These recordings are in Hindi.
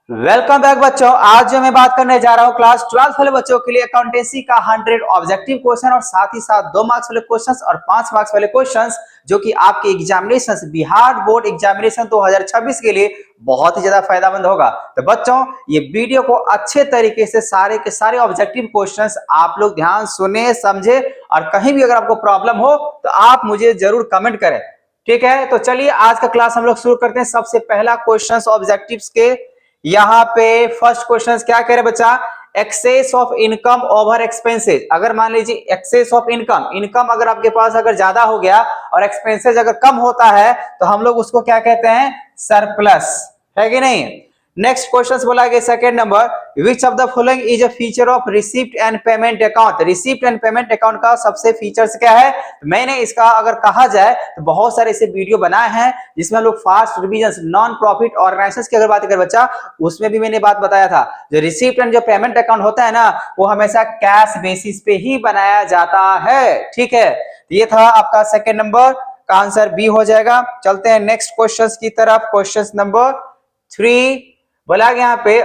वेलकम बैक बच्चों। आज जो मैं बात करने जा रहा हूँ क्लास 12 वाले बच्चों के लिए अकाउंटेंसी का 100 ऑब्जेक्टिव क्वेश्चन और साथ ही साथ 2 मार्क्स वाले क्वेश्चंस और 5 मार्क्स वाले क्वेश्चंस जो कि आपके एग्जामिनेशन बिहार बोर्ड एग्जामिनेशन 2026 के लिए बहुत ही ज्यादा फायदेमंद होगा। तो बच्चों ये वीडियो को अच्छे तरीके से सारे के सारे ऑब्जेक्टिव क्वेश्चंस आप लोग ध्यान सुने समझे और कहीं भी अगर आपको प्रॉब्लम हो तो आप मुझे जरूर कमेंट करें। ठीक है, तो चलिए आज का क्लास हम लोग शुरू करते हैं। सबसे पहला क्वेश्चन ऑब्जेक्टिव्स के यहाँ पे फर्स्ट क्वेश्चन क्या कह रहे बच्चा, excess of income over expenses. अगर मान लीजिए एक्सेस ऑफ इनकम अगर आपके पास अगर ज्यादा हो गया और एक्सपेंसेस अगर कम होता है तो हम लोग उसको क्या कहते हैं, सरप्लस, है कि नहीं। नेक्स्ट क्वेश्चन बोला गया second number, which of the following is a feature of receipt and payment account. Receipt and payment account का सबसे फीचर्स क्या है। मैंने इसका अगर कहा जाए तो बहुत सारे ऐसे वीडियो बनाए हैं जिसमें हम लोग fast revision non profit organisations की अगर बात करें बच्चा, उसमें भी मैंने बात बताया था जो रिसीप्ट एंड जो पेमेंट अकाउंट होता है ना वो हमेशा कैश बेसिस पे ही बनाया जाता है। ठीक है, ये था आपका सेकंड नंबर का आंसर बी हो जाएगा। चलते हैं नेक्स्ट क्वेश्चन की तरफ। क्वेश्चन नंबर 3 बोला गया यहाँ पे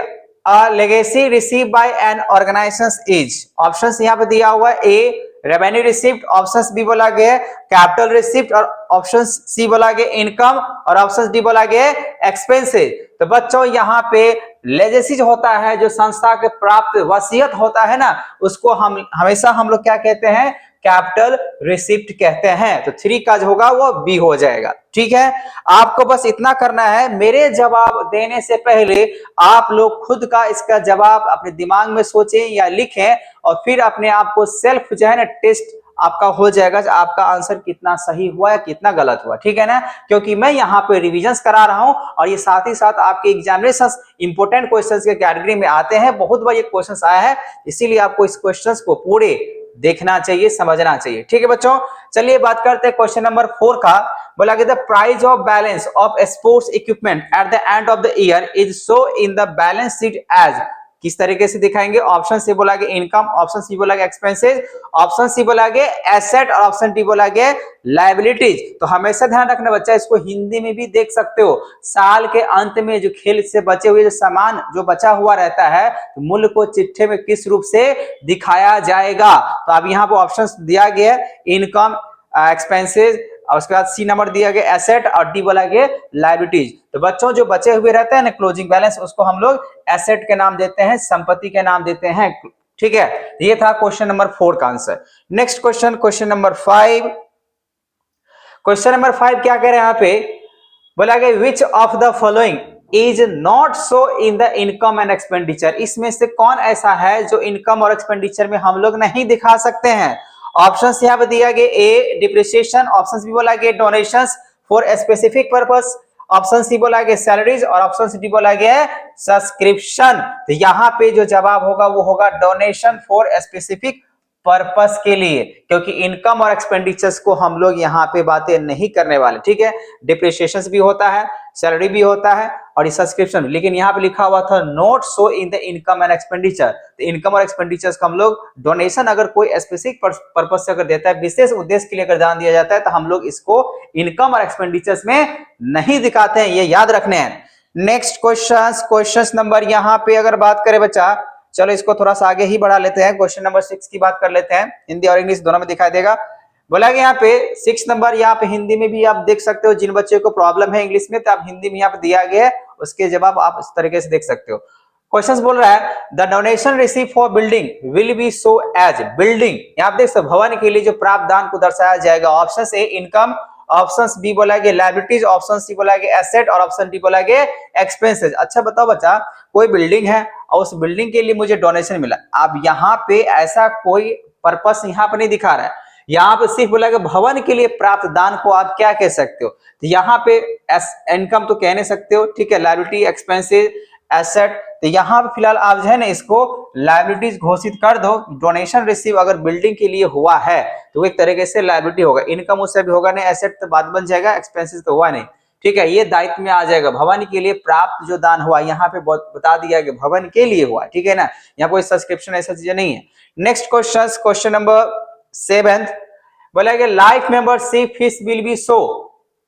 legacy receive by an organization is. Options यहाँ पे दिया हुआ है, a revenue receipt, option B बोला गया कैपिटल रिसिप्ट और ऑप्शन सी बोला गया इनकम और ऑप्शन डी बोला गया एक्सपेंसेस। तो बच्चों यहाँ पे लेगेसी जो होता है जो संस्था के प्राप्त वसीयत होता है ना उसको हम हमेशा हम लोग क्या कहते हैं, कैपिटल रिसिप्ट कहते हैं। तो 3 का जो होगा वो बी हो जाएगा। ठीक है, आपको बस इतना करना है, मेरे जवाब देने से पहले आप लोग खुद का इसका जवाब अपने दिमाग में सोचें या लिखें और फिर अपने आप को सेल्फ जो है ना टेस्ट आपका हो जाएगा आपका आंसर कितना सही हुआ या कितना गलत हुआ। ठीक है ना, क्योंकि मैं यहाँ पे रिविजन्स करा रहा हूं और ये साथ ही साथ आपके एग्जामिनेशन इंपोर्टेंट क्वेश्चंस के कैटेगरी में आते हैं। बहुत बार ये क्वेश्चंस आया है, इसीलिए आपको इस क्वेश्चंस को पूरे देखना चाहिए, समझना चाहिए। ठीक है बच्चों, चलिए बात करते हैं क्वेश्चन नंबर 4 का। बोला गया the price of balance of sports equipment at the end of the year is show in the balance sheet as. किस तरीके से दिखाएंगे। ऑप्शन सी बोला गया इनकम, ऑप्शन सी बोला गया एक्सपेंसेस, ऑप्शन सी बोला गया एसेट और ऑप्शन डी बोला गया लायबिलिटीज। तो हमेशा ध्यान रखना बच्चा, इसको हिंदी में भी देख सकते हो। साल के अंत में जो खेल से बचे हुए जो सामान जो बचा हुआ रहता है तो मूल्य को चिट्ठे में किस रूप से दिखाया जाएगा। तो अब यहाँ पर ऑप्शन दिया गया इनकम, एक्सपेंसेस और उसके बाद सी नंबर दिया गया एसेट और डी बोला गया लायबिलिटीज। तो बच्चों जो बचे हुए रहते हैं ना क्लोजिंग बैलेंस उसको हम लोग एसेट के नाम देते हैं, संपत्ति के नाम देते हैं। ठीक है, ये था क्वेश्चन नंबर 4 का answer. Next question, question number 5। Question number 5 क्या कह रहे हैं यहाँ पे, बोला गया which of the following is not so in the income and expenditure. इसमें से कौन ऐसा है जो इनकम और एक्सपेंडिचर में हम लोग नहीं दिखा सकते हैं। ऑप्शन यहाँ पे दिया गया ए डिप्रिसिएशन, ऑप्शन बी बोला गया donations for specific purpose, option C बोला गया सैलरीज और ऑप्शन डी बोला गया सब्सक्रिप्शन। तो यहाँ पे जो जवाब होगा वो होगा डोनेशन फॉर स्पेसिफिक पर्पस के लिए, क्योंकि इनकम और एक्सपेंडिचर्स को हम लोग यहाँ पे बातें नहीं करने वाले। ठीक है, डिप्रिसिएशन भी होता है, सैलरी भी होता है और सब्सक्रिप्शन, लेकिन यहाँ पे लिखा हुआ था not so in the income and expenditure. तो इनकम और एक्सपेंडिचर्स को हम लोग डोनेशन अगर कोई स्पेसिफिक पर्पस से अगर देता है, विशेष उद्देश्य के लिए अगर दान दिया जाता है तो हम लोग इसको इनकम और एक्सपेंडिचर्स में नहीं दिखाते हैं, ये याद रखने हैं। नेक्स्ट क्वेश्चन नंबर यहाँ पे अगर बात करें बच्चा, चलो इसको थोड़ा सा आगे ही बढ़ा लेते हैं। क्वेश्चन नंबर 6 की बात कर लेते हैं, हिंदी और इंग्लिश दोनों में दिखाई देगा। बोला गया यहाँ पे 6 नंबर, यहाँ पे हिंदी में भी आप देख सकते हो, जिन बच्चों को प्रॉब्लम है इंग्लिश में तो आप हिंदी में यहाँ पे दिया गया है, उसके जवाब आप इस तरीके से देख सकते हो। क्वेश्चन बोल रहा है the donation receive for building will be show as. Building यहाँ पे देख सकते भवन के लिए जो प्राप्त दान को दर्शाया जाएगा। Option A income, option B बोला गया लायबिलिटीज, ऑप्शन सी बोला गया एसेट और ऑप्शन डी बोला गया एक्सपेंसेस। अच्छा बताओ बच्चा, कोई बिल्डिंग है और उस बिल्डिंग के लिए मुझे डोनेशन मिला, अब यहाँ पे ऐसा कोई पर्पस यहाँ पे नहीं दिखा रहा है, यहाँ पे सिर्फ बोला गया भवन के लिए प्राप्त दान को आप क्या कह सकते हो। तो यहाँ पे इनकम तो कह नहीं सकते हो, ठीक है, लायबिलिटी, एक्सपेंसेस, एसेट। तो यहाँ पे फिलहाल आप जो है ना इसको लायबिलिटीज घोषित कर दो। डोनेशन रिसीव अगर बिल्डिंग के लिए हुआ है तो एक तरीके से लायबिलिटी होगा, इनकम उससे भी होगा नहीं, एसेट तो बाद बन जाएगा, एक्सपेंसेस तो हुआ नहीं। ठीक है, ये दायित्व में आ जाएगा, भवन के लिए प्राप्त जो दान हुआ यहाँ पे बता दिया कि भवन के लिए हुआ। ठीक है ना, यहाँ कोई सब्सक्रिप्शन ऐसा चीजें नहीं है। नेक्स्ट क्वेश्चन नंबर 7 बोला गया life membership fees will be show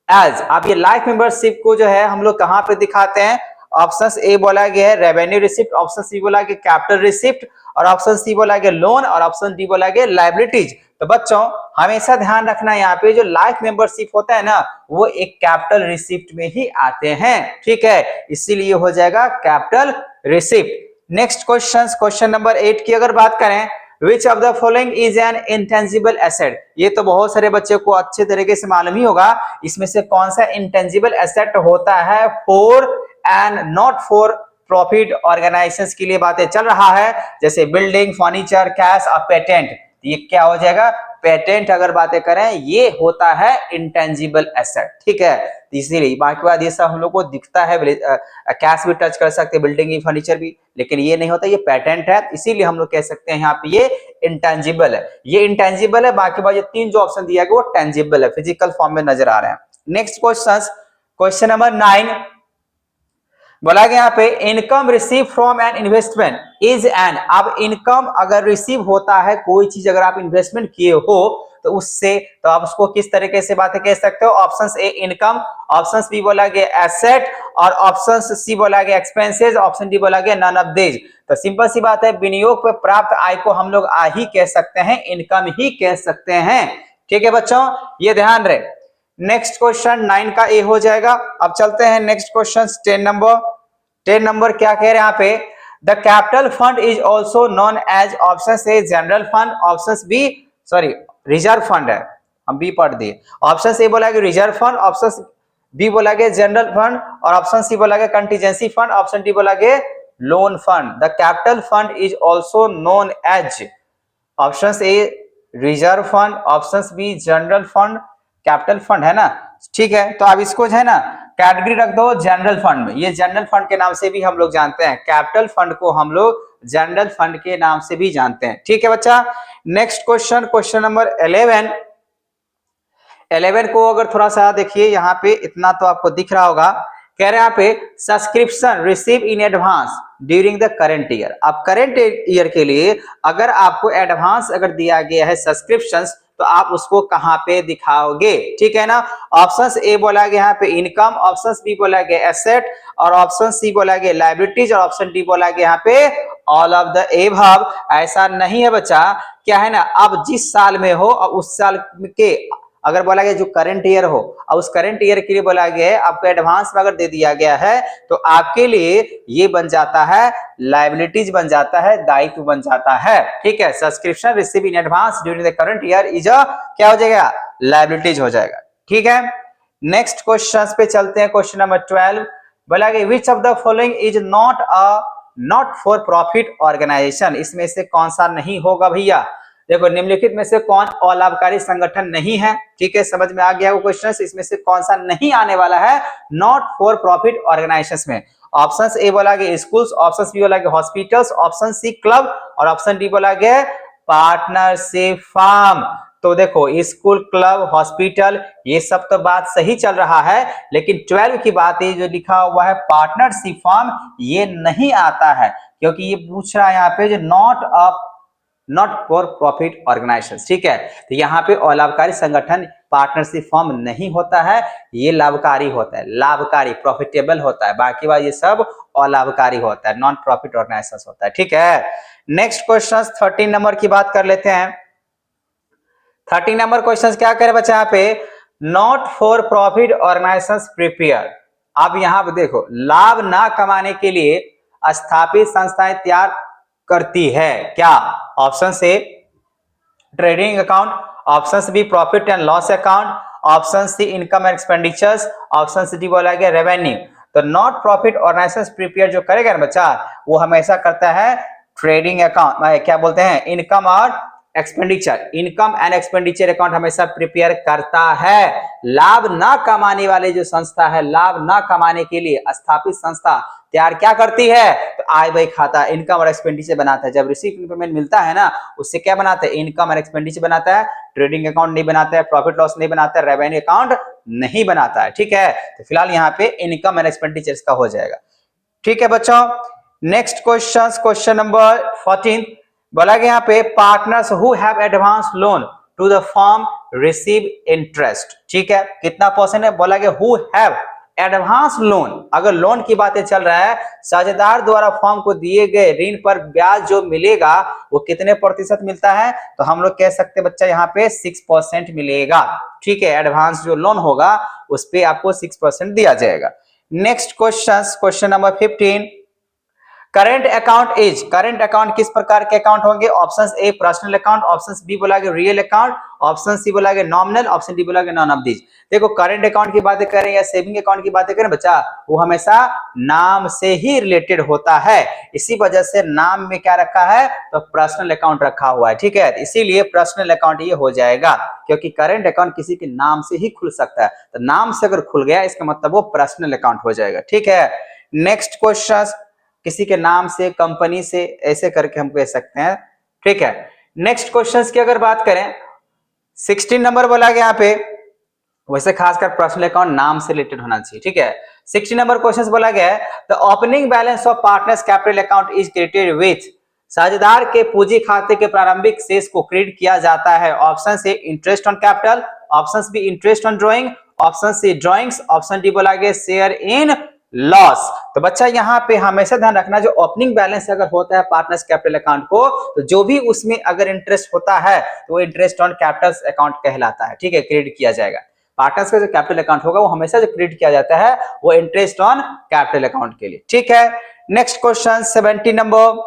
as. आप ये लाइफ मेंबरशिप को जो है हम लोग कहाँ पे दिखाते हैं। ऑप्शन ए बोला गया है रेवेन्यू रिसिप्ट, ऑप्शन सी बोला गया कैपिटल रिसिप्ट, और ऑप्शन सी बोला गया लोन, और ऑप्शन डी बोला गया लायबिलिटीज। तो बच्चों हमेशा ध्यान रखना यहाँ पे जो लाइफ मेंबरशिप होता है ना वो एक कैपिटल रिसिप्ट में ही आते हैं, ठीक है, इसीलिए हो जाएगा capital receipt. Next question number 8 की अगर बात करें, Which of the following is an intangible asset? ये तो बहुत सारे बच्चों को अच्छे तरीके से मालूम ही होगा, इसमें से कौन सा इंटेंजिबल एसेट होता है for and not for profit organisations के लिए बातें चल रहा है, जैसे बिल्डिंग, फर्नीचर, कैश और पेटेंट। ये क्या हो जाएगा, पेटेंट अगर बातें करें ये होता है इंटेंजिबल एसेट, ठीक है, इसीलिए बाकी बात ये सब हम लोग को दिखता है, कैश भी टच कर सकते हैं, बिल्डिंग भी, फर्नीचर भी, लेकिन ये नहीं होता, ये पेटेंट है, इसीलिए हम लोग कह सकते हैं यहाँ पे ये इंटेंजिबल है, ये इंटेंजिबल है। बाकी बात ये तीन जो ऑप्शन दिया गया वो टेंजिबल है, फिजिकल फॉर्म में नजर आ रहे हैं। नेक्स्ट क्वेश्चन नंबर 9 बोला गया यहाँ पे income receive from an investment is an. अब इनकम अगर रिसीव होता है कोई चीज अगर आप इन्वेस्टमेंट किए हो तो उससे, तो आप उसको किस तरीके से बातें कह सकते हो, option A income, option B बोला गया एसेट, और ऑप्शन सी बोला गया एक्सपेंसेस, ऑप्शन डी बोला गया नन ऑफ दीज। तो सिंपल सी बात है विनियोग पर प्राप्त आय को हम लोग आय ही कह सकते हैं, इनकम ही कह सकते हैं, ठीक है बच्चों, ये ध्यान रहे। नेक्स्ट क्वेश्चन 9 का ए हो जाएगा। अब चलते हैं नेक्स्ट क्वेश्चन 10 नंबर क्या कह रहे हैं यहाँ पे, the capital fund is also known as, option A general fund, option B sorry reserve fund है, हम बी पढ़ दिए, ऑप्शन ए बोला गया रिजर्व फंड, ऑप्शन बी बोला गया जनरल फंड, और ऑप्शन सी बोला गया कंटीजेंसी फंड, ऑप्शन डी बोला गया loan fund. The capital fund is also known as, option A reserve fund, option B general fund, capital fund है ना, ठीक है, तो अब इसको है ना कैटेगरी रख दो जनरल फंड में, ये जनरल फंड के नाम से भी हम लोग जानते हैं, कैपिटल फंड को हम लोग जनरल फंड के नाम से भी जानते हैं, ठीक है बच्चा। नेक्स्ट क्वेश्चन नंबर 11 को अगर थोड़ा सा देखिए यहाँ पे, इतना तो आपको दिख रहा होगा, कह रहे हैं यहाँ पे subscription receive in advance during the current year. अब करंट ईयर के लिए अगर आपको एडवांस अगर दिया गया है सब्सक्रिप्शंस तो आप उसको कहां पे दिखाओगे, ठीक है ना, ऑप्शन ए बोला गया यहाँ पे इनकम, ऑप्शन बी बोला गया एसेट, और ऑप्शन सी बोला गया लायबिलिटीज, और ऑप्शन डी बोला गया यहाँ पे ऑल ऑफ द एबव। ऐसा नहीं है बच्चा, क्या है ना, आप जिस साल में हो और उस साल के अगर बोला गया जो करंट ईयर हो और उस करंट ईयर के लिए बोला गया है आपको एडवांस में अगर दे दिया गया है तो आपके लिए ये बन जाता है लायबिलिटीज बन जाता है, दायित्व बन जाता है, ठीक है, subscription receive in advance during the current year is क्या हो जाएगा, लायबिलिटीज हो जाएगा, ठीक है। नेक्स्ट क्वेश्चन पे चलते हैं, क्वेश्चन नंबर 12 बोला गया which of the following is not for profit organization, इसमें से कौन सा नहीं होगा भैया, देखो निम्नलिखित में से कौन अलाभकारी संगठन नहीं है, ठीक है, समझ में आ गया वो क्वेश्चन, इसमें से कौन सा नहीं आने वाला है नॉट फॉर प्रॉफिट ऑर्गेनाइजेशंस में। ऑप्शन ए बोला गया स्कूल्स, ऑप्शन बी बोला गया हॉस्पिटल्स, ऑप्शन सी क्लब, और ऑप्शन डी बोला गया पार्टनरशिप फर्म। तो देखो स्कूल, क्लब, हॉस्पिटल ये सब तो बात सही चल रहा है, लेकिन 12 की बात ये जो लिखा हुआ है पार्टनरशिप फर्म ये नहीं आता है, क्योंकि ये पूछ रहा है यहाँ पे जो नॉट फॉर प्रॉफिट ऑर्गेनाइजेशन, ठीक है, तो यहाँ पे अलाभकारी संगठन पार्टनरशिप फॉर्म नहीं होता है, ये लाभकारी होता है, लाभकारी प्रॉफिटेबल होता है, बाकी बात ये सब अलाभकारी होता है, नॉन प्रॉफिट ऑर्गेनाइजेशन होता है, ठीक है। नेक्स्ट क्वेश्चन 13 नंबर की बात कर लेते हैं। 13 नंबर क्वेश्चन क्या करे बच्चा, यहाँ पे not for profit organization prepare. अब यहाँ पे देखो लाभ ना कमाने के लिए स्थापित संस्थाएं तैयार करती है क्या, ऑप्शन से trading account, option B profit and loss account, option C income and expenditures, option D बोला गया रेवेन्यू। तो नॉट प्रॉफिट ऑर्गेनाइजेशन प्रिपेयर जो करेगा ना बच्चा वो हमेशा करता है ट्रेडिंग अकाउंट, क्या बोलते हैं इनकम और expenditure, income and expenditure account हमेशा प्रिपेयर करता है। लाभ ना कमाने वाले जो संस्था है, लाभ ना कमाने के लिए स्थापित संस्था तैयार क्या करती है, तो आय व्यय खाता, इनकम और एक्सपेंडिचर बनाता है। जब रिसीव पेमेंट मिलता है ना उससे क्या बनाता है, इनकम और एक्सपेंडिचर बनाता है, ट्रेडिंग अकाउंट नहीं बनाता है, प्रॉफिट लॉस नहीं बनाता है, रेवेन्यू अकाउंट नहीं बनाता है, ठीक है। तो फिलहाल यहाँ पे इनकम एंड एक्सपेंडिचर का हो जाएगा, ठीक है बच्चों। नेक्स्ट क्वेश्चन नंबर 14 बोला गया यहाँ पे partners who have advance loan to the firm receive interest, ठीक है, कितना परसेंट है, बोला गया हु हैव एडवांस लोन, अगर लोन की बातें चल रहा है, साझेदार द्वारा फर्म को दिए गए ऋण पर ब्याज जो मिलेगा वो कितने प्रतिशत मिलता है, तो हम लोग कह सकते हैं बच्चा यहाँ पे 6% मिलेगा। ठीक है, एडवांस जो लोन होगा उस पे आपको 6% दिया जाएगा। Next question number 15, current account is, current account किस प्रकार के अकाउंट होंगे? Option A personal account, option B बोला गया रियल अकाउंट, ऑप्शन सी बोला गया नॉमिनल, ऑप्शन डी बोला गया नॉन ऑफ दीज। देखो करंट अकाउंट की बातें करें या सेविंग अकाउंट की बातें करें बच्चा, वो हमेशा नाम से ही रिलेटेड होता है, इसी वजह से नाम में क्या रखा है, तो पर्सनल अकाउंट रखा हुआ है। ठीक है, इसीलिए पर्सनल अकाउंट ये हो जाएगा, क्योंकि करंट अकाउंट किसी के नाम से ही खुल सकता है, तो नाम से अगर खुल गया इसका मतलब वो पर्सनल अकाउंट हो जाएगा। ठीक है, नेक्स्ट क्वेश्चन, किसी के नाम से, कंपनी से, ऐसे करके हम कह सकते हैं। ठीक है, नेक्स्ट क्वेश्चंस की अगर बात करें, 16 नंबर बोला गया यहाँ पे, वैसे खासकर पर्सनल अकाउंट नाम से रिलेटेड होना चाहिए। ठीक है, 16 नंबर क्वेश्चन बोला गया है, the opening balance of partners capital account is credited with, साझेदार के पूंजी खाते के प्रारंभिक शेष को क्रेडिट किया जाता है। ऑप्शन से interest on capital, option B interest on drawing, option C drawings, option D बोला गया शेयर इन लॉस। तो बच्चा यहाँ पे हमेशा ध्यान रखना, जो ओपनिंग बैलेंस अगर होता है पार्टनर्स कैपिटल अकाउंट को, तो जो भी उसमें अगर इंटरेस्ट होता है तो वो इंटरेस्ट ऑन कैपिटल अकाउंट कहलाता है। ठीक है, क्रेडिट किया जाएगा। पार्टनर्स का जो कैपिटल अकाउंट होगा वो हमेशा जो क्रेडिट किया जाता है वो इंटरेस्ट ऑन कैपिटल अकाउंट के लिए। ठीक है, नेक्स्ट क्वेश्चन 17 नंबर,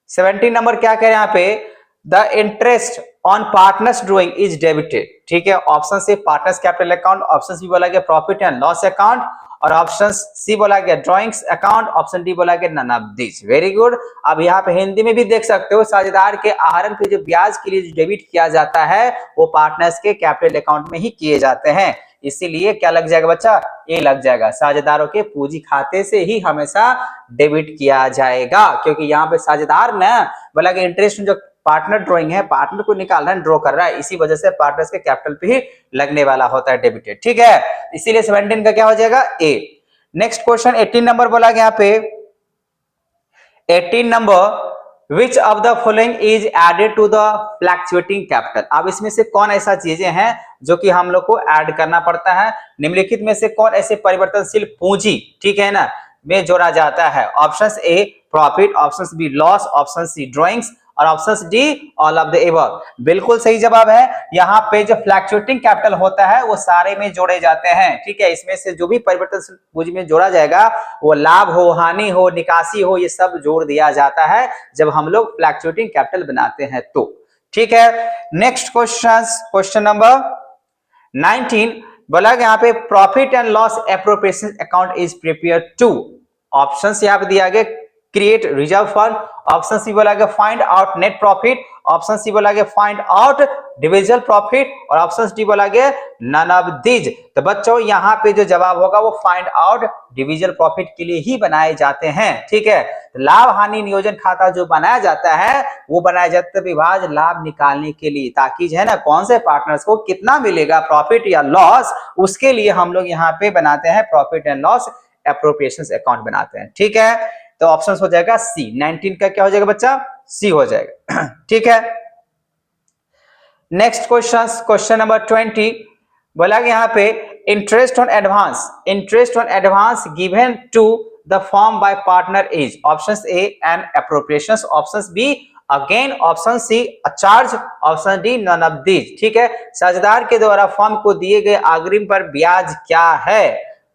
17 नंबर क्या कह रहे हैं यहाँ पे, the interest on partners drawing is debited. ठीक है, ऑप्शन से partners capital account, option B बोला गया प्रॉफिट एंड लॉस अकाउंट, और ऑप्शन सी बोला गया ड्रॉइंग्स अकाउंट, ऑप्शन डी बोला गया none of this. Very good. अब यहाँ पे हिंदी में भी देख सकते हो, साझेदार के आहरण के जो ब्याज के लिए जो डेबिट किया जाता है वो पार्टनर्स के कैपिटल अकाउंट में ही किए जाते हैं, इसीलिए क्या लग जाएगा बच्चा, ये लग जाएगा, साझेदारों के पूंजी खाते से ही हमेशा डेबिट किया जाएगा, क्योंकि यहाँ पे साझेदार ने बोला कि इंटरेस्ट जो पार्टनर ड्रॉइंग है, पार्टनर को निकाल रहा है, ड्रॉ कर रहा है, इसी वजह से पार्टनर्स के कैपिटल पे ही लगने वाला होता है डेबिटेड। ठीक है, इसीलिए 17 का क्या हो जाएगा, ए। नेक्स्ट क्वेश्चन 18 नंबर बोला गया यहाँ पे, 18 number, which of the following is added to the fluctuating capital. अब इसमें से कौन ऐसा चीजें हैं जो कि हम लोग को ऐड करना पड़ता है, निम्नलिखित में से कौन ऐसे परिवर्तनशील पूंजी, ठीक है ना, में जोड़ा जाता है? Option A profit, option B loss, option C drawings, और option D all of the above. बिल्कुल सही जवाब है। यहाँ पे जो फ्लक्चुएटिंग कैपिटल होता है वो सारे में जोड़े जाते हैं। ठीक है, इसमें से जो भी परिवर्तनशील पूंजी में जोड़ा जाएगा वो लाभ हो, हानि हो, निकासी हो, ये सब जोड़ दिया जाता है जब हम लोग फ्लक्चुएटिंग कैपिटल बनाते हैं तो। ठीक है, नेक्स्ट क्वेश्चन नंबर 19 बोला यहाँ पे profit and loss appropriation account is prepared to. Option यहाँ पे दिया गया create reserve fund, option C बोला गया find out net profit, option C बोला गया फाइंड आउट डिविजिबल प्रॉफिट, और ऑप्शन डी बोला गया नन ऑफ दीज। तो बच्चों यहाँ पे जो जवाब होगा वो फाइंड आउट डिविजिबल प्रॉफिट के लिए ही बनाए जाते हैं। ठीक है, तो लाभ हानि नियोजन खाता जो बनाया जाता है वो बनाया जाता है विभाज्य लाभ निकालने के लिए, ताकि जो है ना कौन से पार्टनर्स को कितना मिलेगा प्रॉफिट या लॉस, उसके लिए हम लोग यहाँ पे बनाते हैं profit and loss appropriation account बनाते हैं। ठीक है, तो ऑप्शन हो जाएगा सी। 19 का क्या हो जाएगा बच्चा, सी हो जाएगा। ठीक है, नेक्स्ट क्वेश्चन नंबर 20 बोला कि यहाँ पे interest on advance, interest on advance given to the firm by partner is. Option A an appropriation, option B again, option C a charge, option D none of these. ठीक है, साझेदार के द्वारा फॉर्म को दिए गए अग्रिम पर ब्याज क्या है?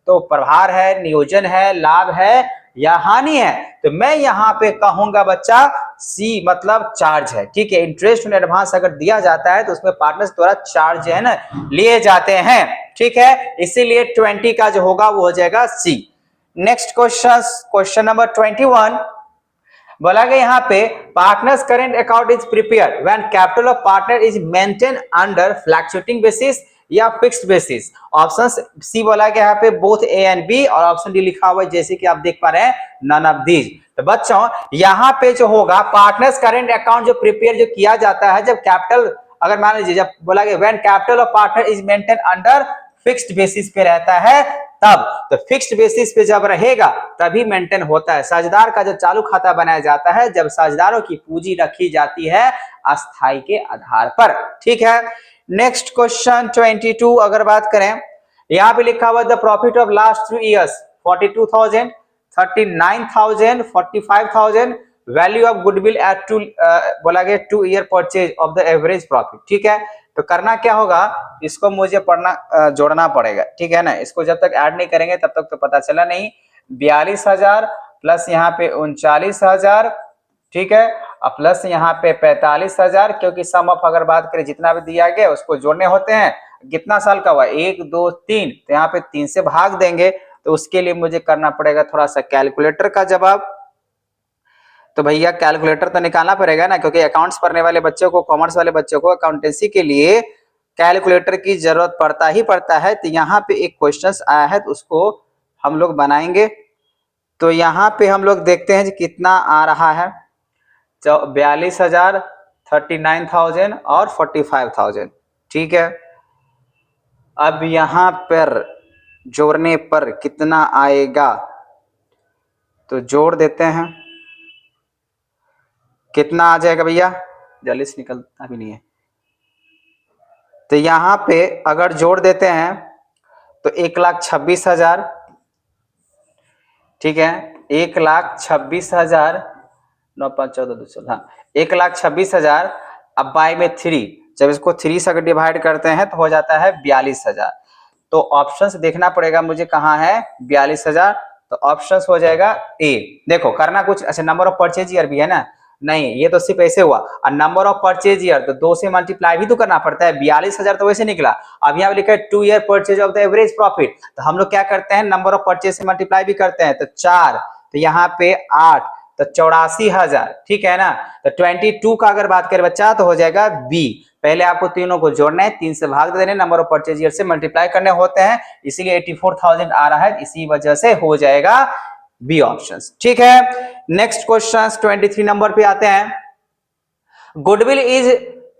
तो प्रभार है, नियोजन है, लाभ है या हानि है? तो मैं यहाँ पे कहूंगा बच्चा सी, मतलब चार्ज है। ठीक है, इंटरेस्ट ऑन एडवांस अगर दिया जाता है तो उसमें पार्टनर्स द्वारा चार्ज है ना लिए जाते हैं। ठीक है, इसीलिए 20 का जो होगा वो हो जाएगा सी। नेक्स्ट क्वेश्चन नंबर 21 बोला गया यहाँ पे partners current account is prepared when capital of partner is maintain under fluctuating basis या फिक्स्ड बेसिस। ऑप्शन सी बोला गया यहाँ पे बोथ ए एंड बी, और ऑप्शन डी लिखा हुआ है जैसे कि आप देख पा रहे हैं नन ऑफ दीज। तो बच्चों यहाँ पे जो होगा पार्टनर्स करेंट अकाउंट जो प्रिपेयर जो किया जाता है जब कैपिटल, अगर मान लीजिए जब बोला गया when capital of partner is maintain under fixed basis पे रहता है तब, तो फिक्स्ड बेसिस पे जब रहेगा तभी मेंटेन होता है। साझेदार का जो चालू खाता बनाया जाता है जब साझेदारों की पूंजी रखी जाती है अस्थाई के आधार पर। ठीक है, नेक्स्ट क्वेश्चन 22 अगर बात करें, यहाँ पे लिखा हुआ the profit of last 3 years 42,000, 39,000, 45,000, value of goodwill at two बोला गया 2 year purchase of the average profit. ठीक है, तो करना क्या होगा, इसको मुझे पढ़ना जोड़ना पड़ेगा। ठीक है ना, इसको जब तक ऐड नहीं करेंगे तब तक तो पता चला नहीं। 42,000 प्लस यहाँ पे 39,000, ठीक है, और प्लस यहाँ पे 45,000, क्योंकि सम ऑफ अगर बात करें जितना भी दिया गया उसको जोड़ने होते हैं। कितना साल का हुआ, 1 2 3, तो यहाँ पे 3 से भाग देंगे, तो उसके लिए मुझे करना पड़ेगा थोड़ा सा कैलकुलेटर का जवाब। तो भैया कैलकुलेटर तो निकालना पड़ेगा ना, क्योंकि अकाउंट्स पढ़ने वाले बच्चों को, कॉमर्स वाले बच्चों को अकाउंटेंसी के लिए कैलकुलेटर की जरूरत पड़ता ही पड़ता है। तो यहाँ पे एक क्वेश्चन आया है तो उसको हम लोग बनाएंगे। तो यहाँ पे हम लोग देखते हैं कितना आ रहा है, 42,000, 39,000 और 45,000। ठीक है, अब यहाँ पर जोड़ने पर कितना आएगा, तो जोड़ देते हैं। कितना आ जाएगा भैया, 42 निकलता भी नहीं है। तो यहाँ पे अगर जोड़ देते हैं तो 1,26,000, ठीक है, 1,26,000, 9 5 14 2 16, हाँ 1,26,000। अब बाई में 3, जब इसको 3 से अगर डिवाइड करते हैं तो हो जाता है 42,000। तो ऑप्शंस देखना पड़ेगा मुझे कहाँ है 42,000, तो ऑप्शंस हो जाएगा ए। देखो करना कुछ, अच्छा नंबर ऑफ परचेज ईयर भी है ना, नहीं ये तो सिर्फ ऐसे हुआ, और नंबर ऑफ परचेज ईयर तो 2 से मल्टीप्लाई भी तो करना पड़ता है। 42,000 तो वैसे निकला। अब यहाँ लिखा है 2 year purchase of the average profit, तो हम लोग क्या करते हैं, नंबर ऑफ परचेज से मल्टीप्लाई भी करते हैं। तो 4, तो यहाँ पे 8, तो 84,000। ठीक है ना, तो 22 का अगर बात करें बच्चा तो हो जाएगा बी। पहले आपको तीनों को जोड़ना है, 3 से भाग देने, नंबर ऑफ परचेज ईयर से मल्टीप्लाई करने होते हैं, इसीलिए 84,000 आ रहा है, इसी वजह से हो जाएगा बी ऑप्शन। ठीक है, नेक्स्ट क्वेश्चन 23 नंबर पे आते हैं। Goodwill is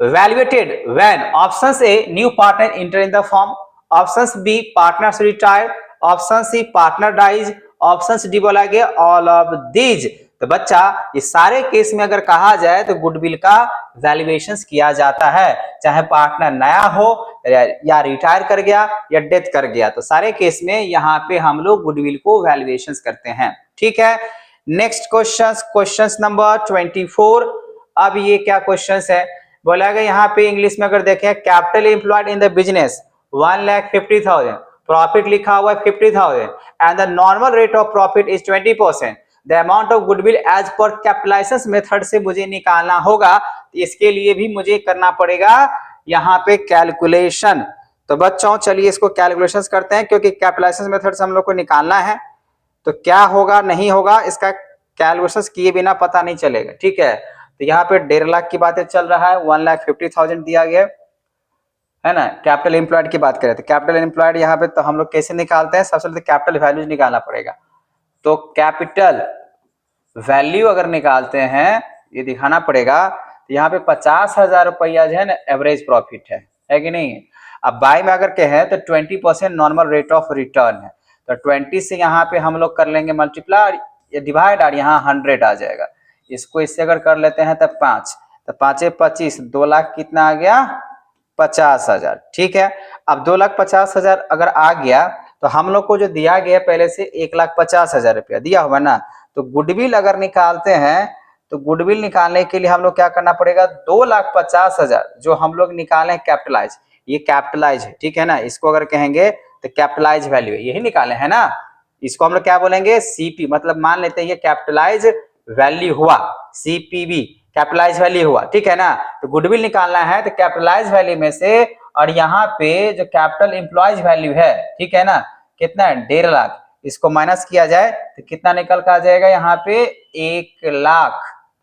valuated when option A new partner enter in the firm, option B partners retire, option C partner dies, option D बोला गया ऑल ऑफ दीज। तो बच्चा ये सारे केस में अगर कहा जाए तो गुडविल का वैल्यूएशन किया जाता है, चाहे पार्टनर नया हो या रिटायर कर गया या डेथ कर गया, तो सारे केस में यहाँ पे हम लोग गुडविल को वैल्यूएशन करते हैं। ठीक है, नेक्स्ट क्वेश्चन नंबर 24। अब ये क्या क्वेश्चन है, बोला गया यहाँ पे इंग्लिश में अगर देखें, capital employed in the business 1,50,000, profit लिखा हुआ है 50,000 and the normal rate of profit is 20%। The amount of goodwill as per capitalization method से मुझे निकालना होगा, इसके लिए भी मुझे करना पड़ेगा यहाँ पे कैलकुलेशन। तो बच्चों चलिए इसको कैलकुलेशन करते हैं, क्योंकि कैपिटलाइजेशन मेथड से हम लोग को निकालना है, तो क्या होगा नहीं होगा इसका कैलकुलेशन किए बिना पता नहीं चलेगा। ठीक है, तो यहाँ पे 1.5 लाख की बातें चल रहा है, 1,50,000 दिया गया है ना। कैपिटल एम्प्लॉयड की बात करें तो कैपिटल एम्प्लॉयड यहाँ पे तो हम लोग कैसे निकालते हैं, सबसे पहले कैपिटल वैल्यूज निकालना पड़ेगा। तो कैपिटल वैल्यू अगर निकालते हैं ये दिखाना पड़ेगा, तो यहाँ पे 50,000 रुपया जो है ना एवरेज प्रॉफिट है कि नहीं। अब बाय में अगर कहें तो 20% नॉर्मल रेट ऑफ रिटर्न है, तो 20 से यहाँ पे हम लोग कर लेंगे मल्टीप्लाई या डिवाइड, और यहाँ 100 आ जाएगा। इसको इससे अगर कर लेते हैं तो 5, तो 5 25, 2 लाख कितना आ गया 50,000। ठीक है, अब 2,50,000 अगर आ गया तो हम लोग को जो दिया गया पहले से 1,50,000 रुपया दिया हुआ ना, तो गुडविल अगर निकालते हैं तो गुडविल निकालने के लिए हम लोग क्या करना पड़ेगा, 2,50,000 जो हम लोग निकाले कैपिटलाइज, ये कैपिटलाइज है। ठीक है ना, इसको अगर कहेंगे तो कैपिटलाइज वैल्यू यही निकाले है ना, इसको हम लोग क्या बोलेंगे सीपी, मतलब मान लेते हैं ये कैपिटलाइज वैल्यू हुआ, सीपीवी कैपिटलाइज वैल्यू हुआ। ठीक है ना, तो गुडविल निकालना है तो कैपिटलाइज वैल्यू में से, और यहाँ पे जो कैपिटल एम्प्लॉयज वैल्यू है, ठीक है ना, कितना है 1.5 लाख, इसको माइनस किया जाए तो कितना निकल कर आ जाएगा यहाँ पे 1 लाख,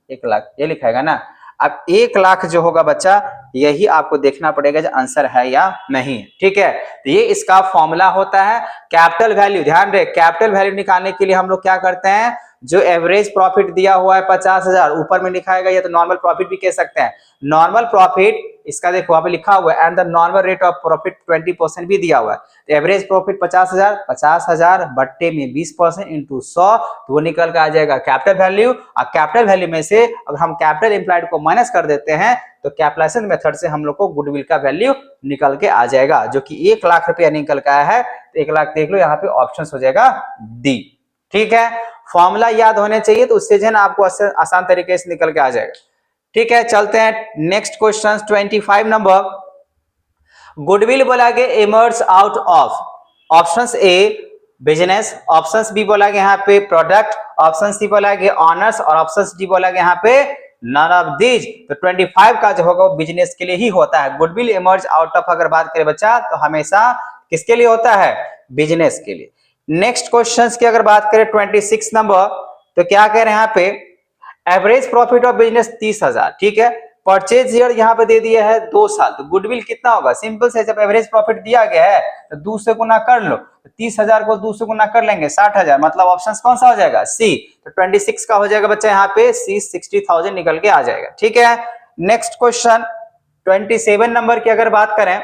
1 लाख ये लिखाएगा ना। अब 1 लाख जो होगा बच्चा यही आपको देखना पड़ेगा जो आंसर है या नहीं। ठीक है, तो ये इसका फॉर्मूला होता है कैपिटल वैल्यू। ध्यान रहे कैपिटल वैल्यू निकालने के लिए हम लोग क्या करते हैं, जो एवरेज प्रॉफिट दिया हुआ है 50,000 ऊपर में लिखाएगा, या तो नॉर्मल प्रॉफिट भी कह सकते हैं। नॉर्मल प्रॉफिट इसका देखो वहां पे लिखा हुआ है and the normal rate of profit 20% भी दिया हुआ है। तो एवरेज प्रॉफिट 50,000 बट्टे में 20% इंटू 100, तो वो निकल के आ जाएगा कैपिटल वैल्यू। और कैपिटल वैल्यू में से अगर हम कैपिटल एम्प्लॉयड को माइनस कर देते हैं तो कैपिटलाइजेशन मेथड से हम लोग को गुडविल का वैल्यू निकल के आ जाएगा, जो कि 1 लाख रुपया निकल के आया है। तो 1 लाख देख लो, यहाँ पे ऑप्शन हो जाएगा डी। ठीक है, फॉर्मूला याद होने चाहिए, तो उससे जो है ना आपको आसान तरीके से निकल के आ जाएगा। ठीक है, चलते हैं नेक्स्ट क्वेश्चन 25 नंबर। गुडविल बोला गया emerge out of option A business, option B बोला गया यहाँ पे प्रोडक्ट, ऑप्शन सी बोला गया ऑनर्स और ऑप्शन डी बोला गया यहाँ पे नन ऑफ दीज। तो 25 का जो होगा वो बिजनेस के लिए ही होता है। गुडविल इमर्ज आउट ऑफ अगर बात करें बच्चा तो हमेशा किसके लिए होता है? बिजनेस के लिए। नेक्स्ट क्वेश्चन की अगर बात करें 26 नंबर, तो क्या कह रहे हैं यहाँ पे एवरेज प्रॉफिट ऑफ बिजनेस 30,000। ठीक है, परचेज ईयर यहाँ पे दे दिया है 2 साल, तो गुडविल कितना होगा? सिंपल से जब एवरेज प्रॉफिट दिया गया है तो 2 से गुना कर लो, तो 30,000 को 2 से गुना कर लेंगे 60,000, मतलब ऑप्शन कौन सा हो जाएगा? सी। तो 26 का हो जाएगा बच्चा यहाँ पे सी, 60,000 निकल के आ जाएगा। ठीक है, नेक्स्ट क्वेश्चन 27 नंबर की अगर बात करें,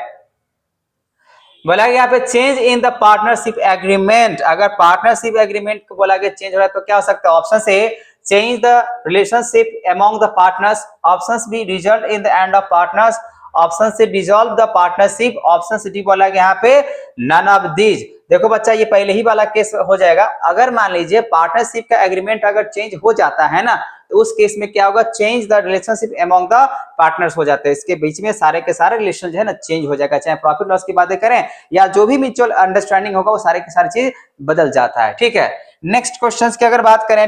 बोला गया यहाँ पे change in the partnership agreement. अगर पार्टनरशिप एग्रीमेंट को बोला गया चेंज हो रहा है तो क्या हो सकता है? ऑप्शन से change the relationship among the partners, options B result in the end of partners, option से dissolve the partnership, option C D बोला गया यहाँ पे नन ऑफ दीज। देखो बच्चा ये पहले ही वाला केस हो जाएगा। अगर मान लीजिए पार्टनरशिप का एग्रीमेंट अगर चेंज हो जाता है ना, तो उस केस में क्या होगा? Change the relationship among the partners हो जाते हैं। इसके बीच में सारे के सारे रिलेशन जो है ना चेंज हो जाएगा, चाहे प्रॉफिट लॉस की बातें करें या जो भी म्यूचुअल अंडरस्टैंडिंग होगा वो सारे की सारी चीज बदल जाता है। ठीक है, नेक्स्ट क्वेश्चन की अगर बात करें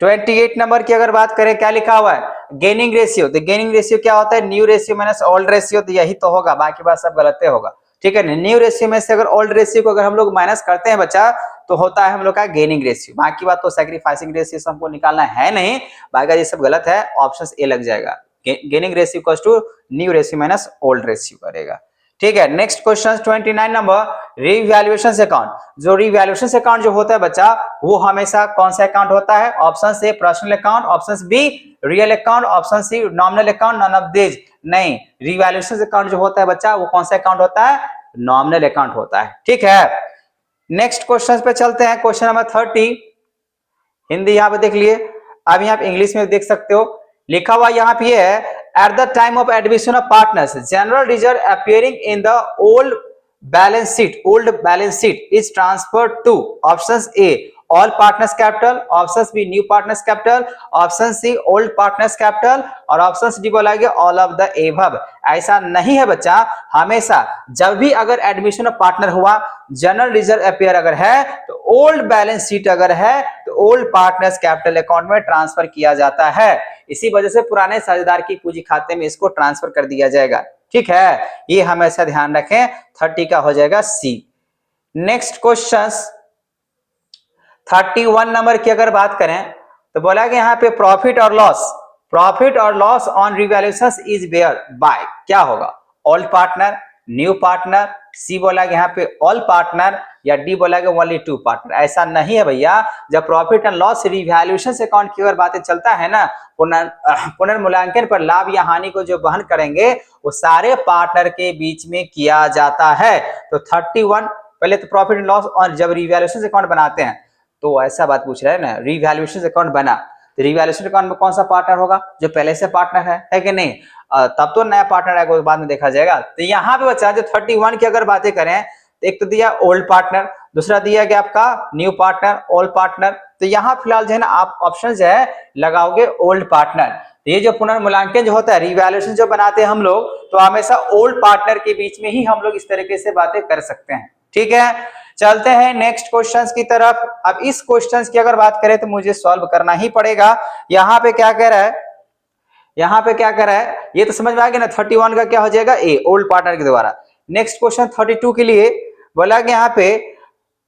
28 नंबर की अगर बात करें, क्या लिखा हुआ है? Gaining ratio. तो गेनिंग रेशियो क्या होता है? New ratio minus old ratio, तो यही तो होगा, बाकी बात सब गलत होगा। ठीक है, न्यू रेशियो में से अगर ओल्ड रेशियो को अगर हम लोग माइनस करते हैं बच्चा तो होता है हम लोग का गेनिंग रेशियो। बाकी बात तो सैक्रिफाइसिंग रेशियो से हमको निकालना है नहीं, बाकी ये सब गलत है, ऑप्शन ए लग जाएगा। Gaining ratio equals to new ratio minus old ratio करेगा। ठीक है, next question 29 number revaluation account. जो रिवैल्यूएशन अकाउंट जो होता है बच्चा वो हमेशा कौन सा अकाउंट होता है? ऑप्शन से personal account, option B real account, option C nominal account, none of these. नहीं, रिवैल्यूएशन अकाउंट जो होता है बच्चा वो कौन सा अकाउंट होता है? नॉमिनल अकाउंट होता है। ठीक है, नेक्स्ट क्वेश्चन पे चलते हैं। क्वेश्चन नंबर 30 हिंदी यहाँ पे देख लिए, अब यहाँ पे इंग्लिश में देख सकते हो, लिखा हुआ यहाँ पे है at the time of admission of partners general reserve appearing in the old balance sheet is transferred to options A all partners capital, options B new partners capital, option C old partners capital और ऑप्शन डी बोला गया all of the above। ऐसा नहीं है बच्चा, हमेशा जब भी अगर एडमिशन ऑफ पार्टनर हुआ जनरल रिजर्व अपेयर अगर है तो ओल्ड बैलेंस शीट अगर है तो ओल्ड पार्टनर्स कैपिटल अकाउंट में ट्रांसफर किया जाता है। इसी वजह से पुराने साझेदार की पूंजी खाते में इसको ट्रांसफर कर दिया जाएगा। ठीक है, ये हमेशा ध्यान रखें। 30 का हो जाएगा सी। नेक्स्ट क्वेश्चन 31 नंबर की अगर बात करें तो बोला गया यहाँ पे प्रॉफिट और loss on revaluation is bear by, क्या होगा? Old partner, new partner, C बोला गया यहाँ पे ऑल पार्टनर या डी बोला गया ओनली 2 पार्टनर। ऐसा नहीं है भैया, जब profit and loss revaluation account की अगर बातें चलता है ना, पुनर्मूल्यांकन पर लाभ या हानि को जो वहन करेंगे वो सारे पार्टनर के बीच में किया जाता है। तो 31 पहले तो प्रॉफिट एंड लॉस और जब रिवैल्यूएशन अकाउंट बनाते हैं तो ऐसा बात पूछ रहा है ना, रिवैल्यूएशन अकाउंट बना तो रिवैल्यूएशन अकाउंट में कौन सा पार्टनर होगा? जो पहले से पार्टनर है कि नहीं? तब तो नया पार्टनर आएगा, बाद में देखा जाएगा। तो यहाँ पे बच्चा जो 31 की अगर बातें करें तो एक तो दिया ओल्ड पार्टनर, दूसरा दिया गया आपका न्यू पार्टनर, ओल्ड पार्टनर। तो यहाँ फिलहाल जो है ना आप ऑप्शन जो है लगाओगे ओल्ड पार्टनर। ये जो पुनर्मूल्यांकन जो होता है, रिवैल्यूएशन जो बनाते हैं हम लोग, तो हमेशा ओल्ड पार्टनर के बीच में ही हम लोग इस तरीके से बातें कर सकते हैं। ठीक है, चलते हैं नेक्स्ट क्वेश्चंस की तरफ। अब इस क्वेश्चंस की अगर बात करें तो मुझे सॉल्व करना ही पड़ेगा। यहाँ पे क्या कह रहा है, ये तो समझ में आ गया ना। 31 का क्या हो जाएगा? ए, ओल्ड पार्टनर के द्वारा। नेक्स्ट क्वेश्चन 32 के लिए बोला कि यहाँ पे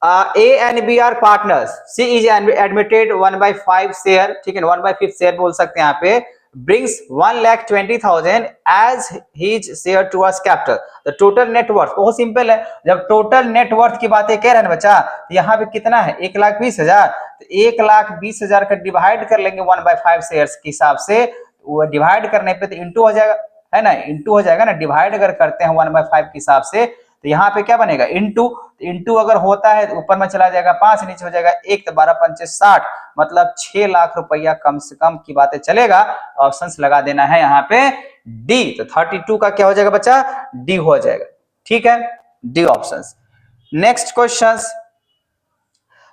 A and B are partners, C is admitted 1/5 share, ठीक है, 1/5 शेयर बोल सकते हैं यहाँ पे। brings 1,20,000 as his share towards capital, the total net worth। बहुत सिंपल है, जब टोटल नेट वर्थ की बातें कह रहे हैं बच्चा, तो यहाँ पे कितना है 1,20,000, तो 1,20,000 का डिवाइड कर लेंगे 1/5 शेयर्स के हिसाब से, वो डिवाइड करने पे तो इंटू हो जाएगा, है ना, इंटू हो जाएगा ना, डिवाइड अगर करते हैं 1/5 के हिसाब से, तो यहाँ पे क्या बनेगा इंटू, इंटू अगर होता है तो ऊपर में चला जाएगा 5, नीचे हो जाएगा 1, तो 12 पंचे 60, मतलब 6 लाख रुपया कम से कम की बातें चलेगा। ऑप्शंस लगा देना है यहाँ पे डी, तो 32 का क्या हो जाएगा बच्चा, डी हो जाएगा, ठीक है, डी ऑप्शंस। नेक्स्ट क्वेश्चन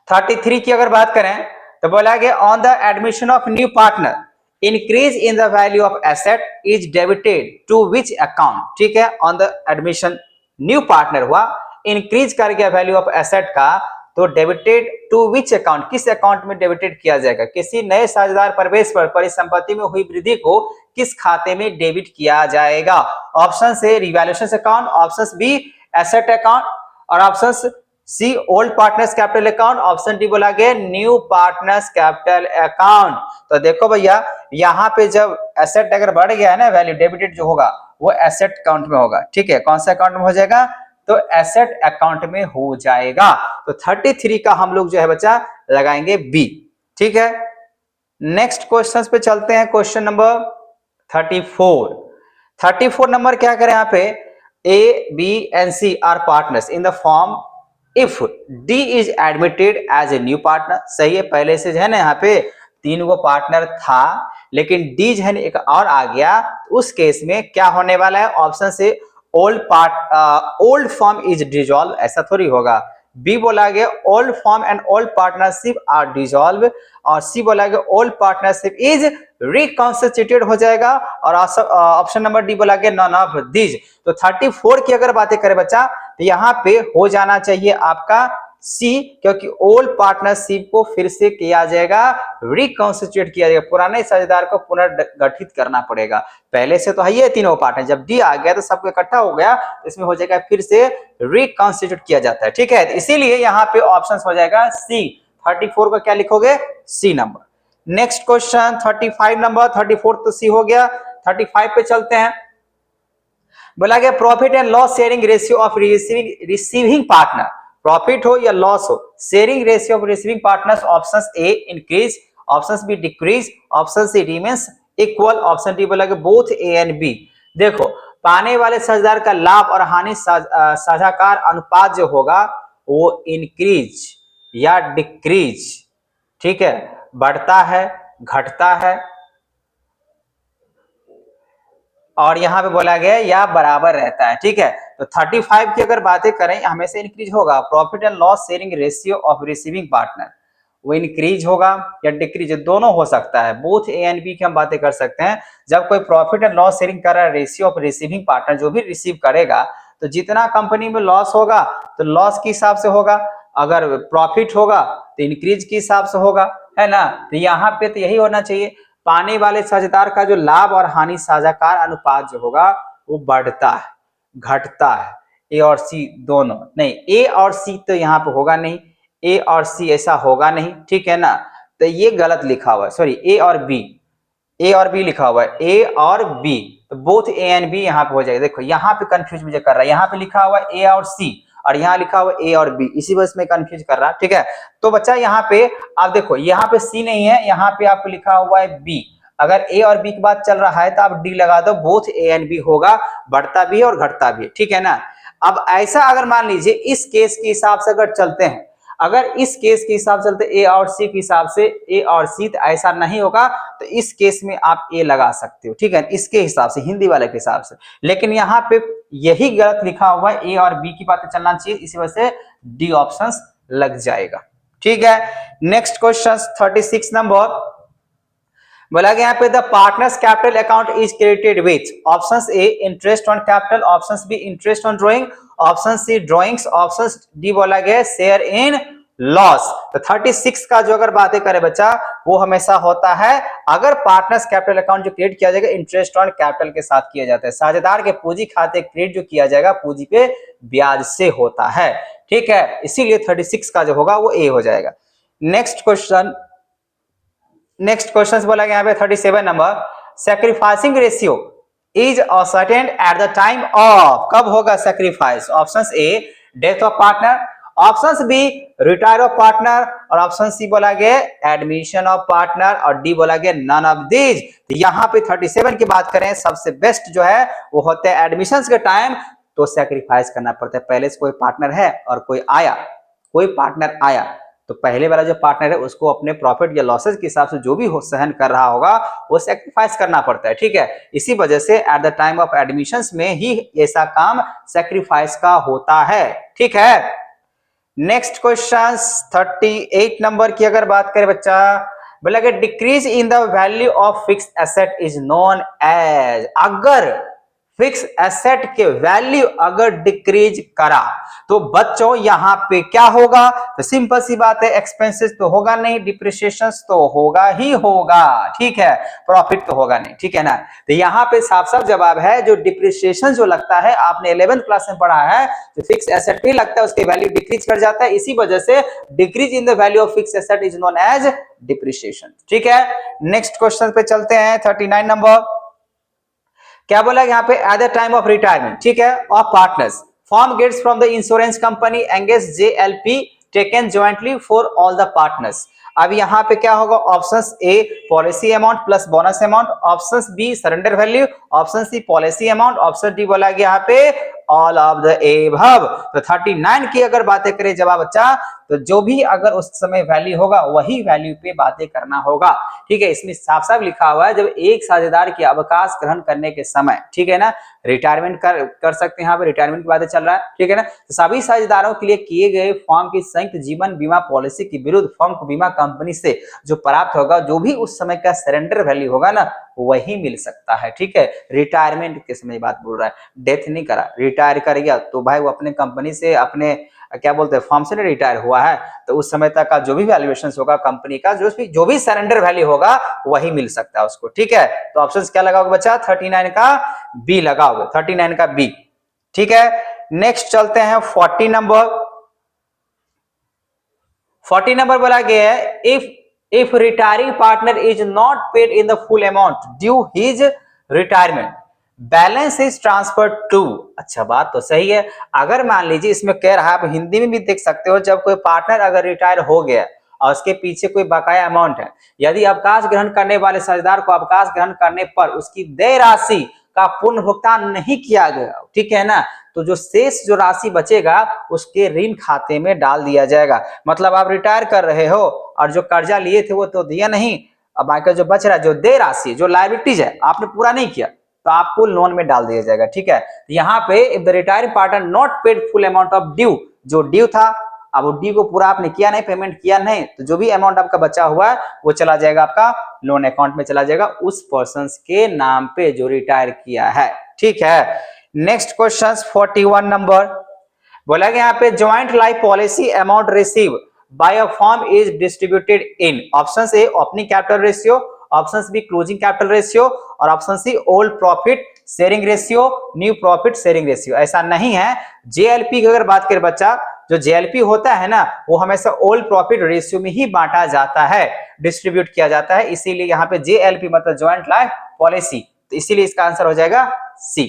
33 की अगर बात करें तो बोला गया on the admission of new partner increase in the value of asset is debited to which account, ठीक है, on the admission new partner हुआ, इंक्रीज कर गया वैल्यू ऑफ एसेट का, तो डेबिटेड टू विच अकाउंट, किस अकाउंट में डेबिटेड किया जाएगा, किसी नए साझेदार प्रवेश पर परिसंपत्ति में हुई वृद्धि को किस खाते में डेबिट किया जाएगा। Option A revaluation account, option B asset account, और option C old partners capital account, option D बोला गया न्यू पार्टनर्स कैपिटल अकाउंट। तो देखो भैया यहाँ पे जब एसेट अगर बढ़ गया है ना, वैल्यू डेबिटेड जो होगा वो एसेट अकाउंट में होगा, ठीक है, कौन सा अकाउंट में हो जाएगा, तो एसेट अकाउंट में हो जाएगा। तो 33 का हम लोग जो है बच्चा लगाएंगे बी, ठीक है। नेक्स्ट क्वेश्चन पे चलते हैं, क्वेश्चन नंबर 34 नंबर क्या करें यहाँ पे, A B and C are partners in the firm if D is admitted as a new partner. सही है, पहले से जो है ना यहाँ पे 3 गो पार्टनर था, लेकिन डी जो है ना एक और आ गया, उस केस में क्या होने वाला है, ऑप्शन से ओल्ड फॉर्म इज डिसॉल्व, ऐसा थोड़ी होगा। बी बोला गया old firm and old partnership are dissolve, और सी बोला गया ओल्ड पार्टनरशिप इज रिकॉन्स्टिट्यूटेड हो जाएगा, और ऑप्शन नंबर डी बोला गया नॉन ऑफ दिस। तो 34 की अगर बातें करें बच्चा, तो यहाँ पे हो जाना चाहिए आपका सी, क्योंकि ओल्ड पार्टनरशिप को फिर से किया जाएगा, रिकॉन्स्टिट्यूट किया जाएगा, पुराने साझेदार को पुनर्गठित करना पड़ेगा। पहले से तो है ये तीनों पार्टनर, जब डी आ गया तो सबको इकट्ठा हो गया, तो इसमें हो जाएगा फिर से रिकॉन्स्टिट्यूट किया जाता है, ठीक है। इसीलिए यहाँ पे ऑप्शन हो जाएगा सी। 34 का क्या लिखोगे, C number. Next question 35 number, 34 तो सी हो गया। 35 पे चलते हैं, बोला गया profit and loss sharing ratio of receiving partner, profit हो या लॉस हो, sharing ratio of receiving partners, option A increase, option B decrease, option C remains equal, option D बोला गया बोथ ए एंड बी। देखो पाने वाले साझेदार का लाभ और हानि साझाकार अनुपात जो होगा वो इंक्रीज या डिक्रीज, ठीक है, बढ़ता है, घटता है, और यहां पे बोला गया या बराबर रहता है, ठीक है। तो 35 की अगर बातें करें, हमेशा इंक्रीज होगा, profit and loss sharing ratio of receiving partner, वो इंक्रीज होगा या डिक्रीज, दोनों हो सकता है, बोथ ए एंड बी की हम बातें कर सकते हैं। जब कोई प्रॉफिट एंड लॉस शेयरिंग कर रहा है, रेशियो ऑफ रिसीविंग पार्टनर जो भी रिसीव करेगा, तो जितना कंपनी में लॉस होगा तो लॉस के हिसाब से होगा, अगर प्रॉफिट होगा तो इंक्रीज के हिसाब से होगा, है ना। तो यहाँ पे तो यही होना चाहिए, पाने वाले साझेदार का जो लाभ और हानि साझाकार अनुपात जो होगा वो बढ़ता है, घटता है, ए और सी दोनों नहीं, ए और सी तो यहाँ पे होगा नहीं, ए और सी ऐसा होगा नहीं, ठीक है ना। तो ये गलत लिखा हुआ है, सॉरी ए और बी, ए और बी लिखा हुआ है, ए और बी, तो बोथ ए एंड बी यहाँ पे हो जाएगा। देखो यहाँ पे कंफ्यूज मुझे कर रहा है, यहाँ पे लिखा हुआ है ए और सी, और यहाँ लिखा हुआ ए और बी, इसी वजह से मैं कंफ्यूज कर रहा, ठीक है। तो बच्चा यहाँ पे आप देखो, यहाँ पे सी नहीं है, यहाँ पे आपको लिखा हुआ है बी, अगर ए और बी की बात चल रहा है तो आप डी लगा दो, बोथ ए एंड बी होगा, बढ़ता भी है और घटता भी है, ठीक है ना। अब ऐसा अगर मान लीजिए इस केस के हिसाब से अगर चलते हैं, अगर इस केस के हिसाब से चलते ए और सी के हिसाब से, ए और सी, तो ऐसा नहीं होगा, तो इस केस में आप ए लगा सकते हो, ठीक है, इसके हिसाब से, हिंदी वाले के हिसाब से। लेकिन यहाँ पे यही गलत लिखा हुआ है, ए और बी की बातें चलना चाहिए, इसी वजह से डी ऑप्शन लग जाएगा, ठीक है। नेक्स्ट क्वेश्चन 36 नंबर, बोला गया यहाँ पे the partners capital account is credited with, option A interest on capital, option B interest on drawing, option C drawings, option D बोला गया शेयर इन लॉस। तो 36 का जो अगर बातें करें बच्चा, वो हमेशा होता है, अगर पार्टनर्स कैपिटल अकाउंट जो क्रिएट किया जाएगा इंटरेस्ट ऑन कैपिटल के साथ किया जाता है, साझेदार के पूंजी खाते क्रिएट जो किया जाएगा पूंजी पे ब्याज से होता है, ठीक है, इसीलिए 36 का जो होगा वो ए हो जाएगा। नेक्स्ट क्वेश्चन बोला गया यहाँ पे 37 number, sacrificing ratio is ascertained at the time of, कब होगा sacrifice? Option A death of partner, option B retire of partner, और ऑप्शन सी बोला गया एडमिशन ऑफ पार्टनर, और डी बोला गया नन ऑफ दीज। यहाँ पे 37 की बात करें, सबसे बेस्ट जो है वो होते हैं एडमिशन के टाइम, तो सैक्रिफाइस करना पड़ता है। पहले से कोई पार्टनर है और कोई पार्टनर आया, तो पहले वाला जो पार्टनर है उसको अपने प्रॉफिट या लॉसेस के हिसाब से जो भी सहन कर रहा होगा वो सैक्रिफाइस करना पड़ता है, ठीक है। इसी वजह से eight the time of admissions में ही ऐसा काम सैक्रिफाइस का होता है, ठीक है। नेक्स्ट क्वेश्चन 38 नंबर की अगर बात करें बच्चा, बोला कि decrease in the value of fix asset is known as, अगर फिक्स एसेट के वैल्यू अगर डिक्रीज करा तो बच्चों यहां पे क्या होगा? तो सिंपल सी बात है, एक्सपेंसेस तो होगा नहीं, डिप्रिसिएशन तो होगा ही होगा, ठीक है, प्रॉफिट तो होगा नहीं, ठीक है ना। तो यहां पे साफ साफ जवाब है, जो डिप्रिसिएशन जो लगता है, आपने 11th क्लास में पढ़ा है, तो फिक्स एसेट भी लगता है, उसके वैल्यू डिक्रीज कर जाता है, इसी वजह से decrease in the value of fix asset is known as depreciation, ठीक है। नेक्स्ट क्वेश्चन पे चलते हैं, 39 नंबर। क्या बोला यहाँ पे? At the time of retirement, ठीक है, of partners, firm gets from the insurance company engage JLP taken jointly for all the partners. अब यहाँ पे क्या होगा? Option A policy amount plus bonus amount, option B surrender value, option C policy amount, option D बोला गया यहाँ पे ऑल ऑफ द एबव। तो 39 की अगर बातें करें जवाब बच्चा, तो जो भी अगर उस समय वैल्यू होगा वही वैल्यू पे बातें करना होगा, ठीक है। इसमें साफ साफ लिखा हुआ है, जब एक साझेदार की अवकाश ग्रहण करने के समय, ठीक है ना, रिटायरमेंट कर सकते हैं, यहाँ पे रिटायरमेंट की बातें चल रहा है, ठीक है ना। तो सभी साझेदारों के लिए किए गए फर्म की संयुक्त जीवन बीमा पॉलिसी के विरुद्ध फर्म को बीमा कंपनी से जो प्राप्त होगा, जो भी उस समय का सरेंडर वैल्यू होगा ना, वही मिल सकता है, ठीक है। रिटायरमेंट के समय बात बोल रहा है, डेथ नहीं करा, रिटायर कर गया, तो भाई वो अपने कंपनी से, अपने क्या बोलते हैं, फर्म से नहीं रिटायर हुआ है, तो उस समय तक का जो भी वैल्यूएशन होगा कंपनी का, जो भी सरेंडर वैल्यू होगा वही मिल सकता है उसको, ठीक है। तो ऑप्शन क्या लगाओगे बच्चा? 39 का बी लगाओगे, 39 का बी, ठीक है। नेक्स्ट चलते हैं 40 नंबर। 40 नंबर बोला गया है, if retiring partner is not paid in the full amount due his retirement, balance is transfer to. अच्छा, बात तो सही है। अगर मान लीजिए इसमें कह रहा है, आप हिंदी में भी देख सकते हो, जब कोई पार्टनर अगर रिटायर हो गया और उसके पीछे कोई बकाया अमाउंट है, यदि अवकाश ग्रहण करने वाले साझेदार को अवकाश ग्रहण करने पर उसकी देय राशि का पुनः भुगतान नहीं किया गया, ठीक है ना, तो जो शेष जो राशि बचेगा उसके ऋण खाते में डाल दिया जाएगा। मतलब आप रिटायर कर रहे हो और जो कर्जा लिए थे वो तो दिया नहीं, अब बाकी जो बच रहा है, जो देय राशि, जो लायबिलिटीज है, आपने पूरा नहीं किया, तो आपको लोन में डाल दिया जाएगा, ठीक है। यहाँ पे if the retiring partner not paid full amount of due, जो ड्यू था, अब वो ड्यू को पूरा आपने किया नहीं, पेमेंट किया नहीं, तो जो भी अमाउंट आपका बचा हुआ है वो चला जाएगा आपका लोन अकाउंट में, चला जाएगा उस पर्सन के नाम पे जो रिटायर किया है, ठीक है। नेक्स्ट क्वेश्चन 41 नंबर बोला गया, यहाँ पे joint life policy amount receive by a firm is distributed in, option A opening capital ratio, option B closing capital ratio, और option C old profit sharing ratio, new profit sharing ratio. ऐसा नहीं है, JLP की अगर बात करें बच्चा, जो JLP होता है ना, वो हमेशा ओल्ड प्रॉफिट रेशियो में ही बांटा जाता है, डिस्ट्रीब्यूट किया जाता है, इसीलिए यहाँ पे JLP मतलब ज्वाइंट लाइफ पॉलिसी, तो इसीलिए इसका आंसर हो जाएगा सी।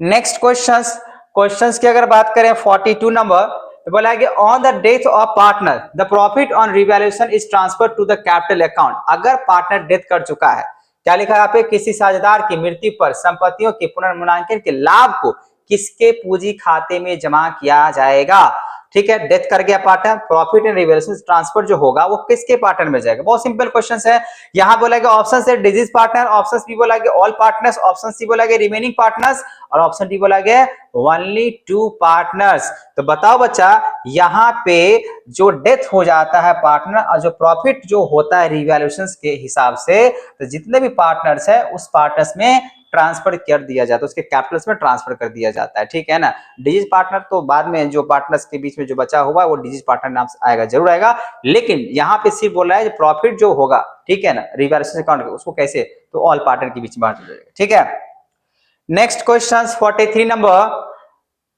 नेक्स्ट क्वेश्चंस की अगर बात करें 42 नंबर, तो बोला है कि on the death of partner the profit on revaluation is transfer to the capital account. अगर पार्टनर डेथ कर चुका है, क्या लिखा है यहाँ पे? किसी साझेदार की मृत्यु पर संपत्तियों के पुनर्मूल्यांकन के लाभ को किसके पूंजी खाते में जमा किया जाएगा, ठीक है। डेथ कर गया partner, profit and revaluation transfer जो होगा वो किसके पार्टनर में जाएगा? बहुत सिंपल क्वेश्चन है। यहाँ बोला गया ऑप्शन से डिजीज पार्टनर, ऑप्शन बी बोला गया ऑल पार्टनर्स, ऑप्शन सी बोला गया रिमेनिंग पार्टनर्स, और ऑप्शन डी बोला गया ओनली 2 पार्टनर्स। तो बताओ बच्चा, यहाँ पे जो डेथ हो जाता है पार्टनर और जो प्रॉफिट जो होता है रिवैल्यूएशन के हिसाब से, तो जितने भी पार्टनर्स है उस पार्टनर्स में ट्रांसफर कर दिया जाता है, उसके कैपिटल्स में ट्रांसफर कर दिया जाता है, ठीक है ना। डिजीज पार्टनर तो बाद में जो पार्टनर्स के बीच में जो बचा हुआ है वो डिजीज पार्टनर नाम से आएगा, जरूर आएगा, लेकिन यहाँ पे सिर्फ बोल रहा है प्रॉफिट जो होगा, ठीक है ना, रिवैल्यूएशन अकाउंट उसको कैसे, तो ऑल पार्टनर के बीच में बांट जाएगा, ठीक है। नेक्स्ट क्वेश्चन 43 नंबर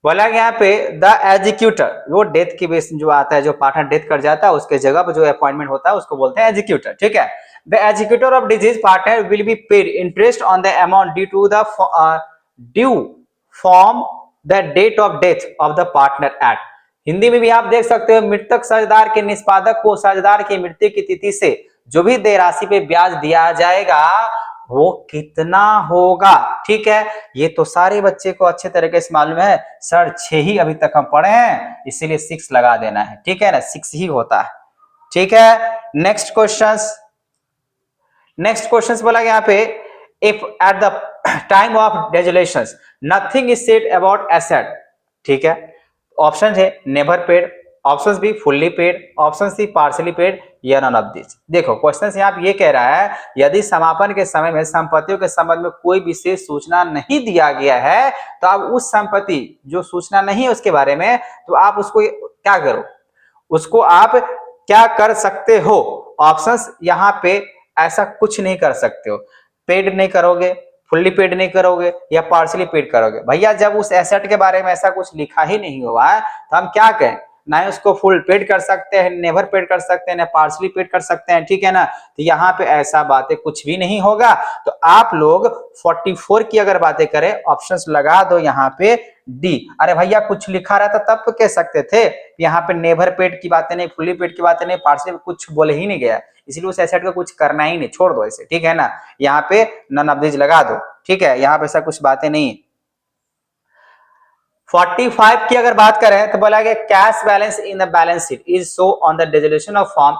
बोला यहाँ पे द एग्जीक्यूटर, वो डेथ के बेस जो आता है, जो पार्टनर डेथ कर जाता है उसके जगह पर जो अपॉइंटमेंट होता है उसको बोलते हैं एग्जीक्यूटर, ठीक है। The executor of deceased partner will be paid interest on the amount due from the date of death of the partner act. Hindi में भी आप देख सकते हो, मृतक साझेदार के निष्पादक को साझेदार की मृत्यु की तिथि से जो भी देय राशि पे ब्याज दिया जाएगा वो कितना होगा। ठीक है, ये तो सारे बच्चे को अच्छे तरीके से मालूम है सर, 6 ही अभी तक हम पढ़े हैं, इसीलिए 6 लगा देना है। ठीक है ना, 6 ही होता है। ठीक है, नेक्स्ट क्वेश्चन बोला यहाँ पे, if at the time of dissolution nothing is said about asset. ठीक है, ऑप्शन है never paid, option B fully paid, option C partially paid या नन ऑफ दिस। देखो क्वेश्चन यहाँ पे ये कह रहा है, यदि समापन के समय में संपत्तियों के संबंध में कोई विशेष सूचना नहीं दिया गया है तो आप उस संपत्ति जो सूचना नहीं है उसके बारे में, तो आप उसको क्या करो, उसको आप क्या कर सकते हो। ऑप्शंस यहाँ पे ऐसा कुछ नहीं कर सकते हो, पेड नहीं करोगे, फुल्ली पेड नहीं करोगे या पार्शली पेड करोगे। भैया जब उस एसेट के बारे में ऐसा कुछ लिखा ही नहीं हुआ है तो हम क्या कहें, ना ही उसको फुल पेड कर सकते हैं, नेवर पेड कर सकते हैं, ना पार्शली पेड कर सकते हैं। ठीक है ना, तो यहाँ पे ऐसा बातें कुछ भी नहीं होगा। तो आप लोग 44 की अगर बातें करें, ऑप्शंस लगा दो यहाँ पे डी। अरे भैया कुछ लिखा रहता तब तो कह सकते थे, यहाँ पे नेवर पेड की बातें नहीं, फुल्ली पेड की बातें नहीं, पार्शली कुछ बोले ही नहीं गया, इसलिए उस एसेट को कुछ करना ही नहीं, छोड़ दो ऐसे। ठीक है ना, यहाँ पे नन ऑफ दिस लगा दो। ठीक है, यहाँ पे ऐसा कुछ बातें नहीं। 45 की अगर बात करें तो बोला गया cash balance in the balance sheet is show on the dissolution of form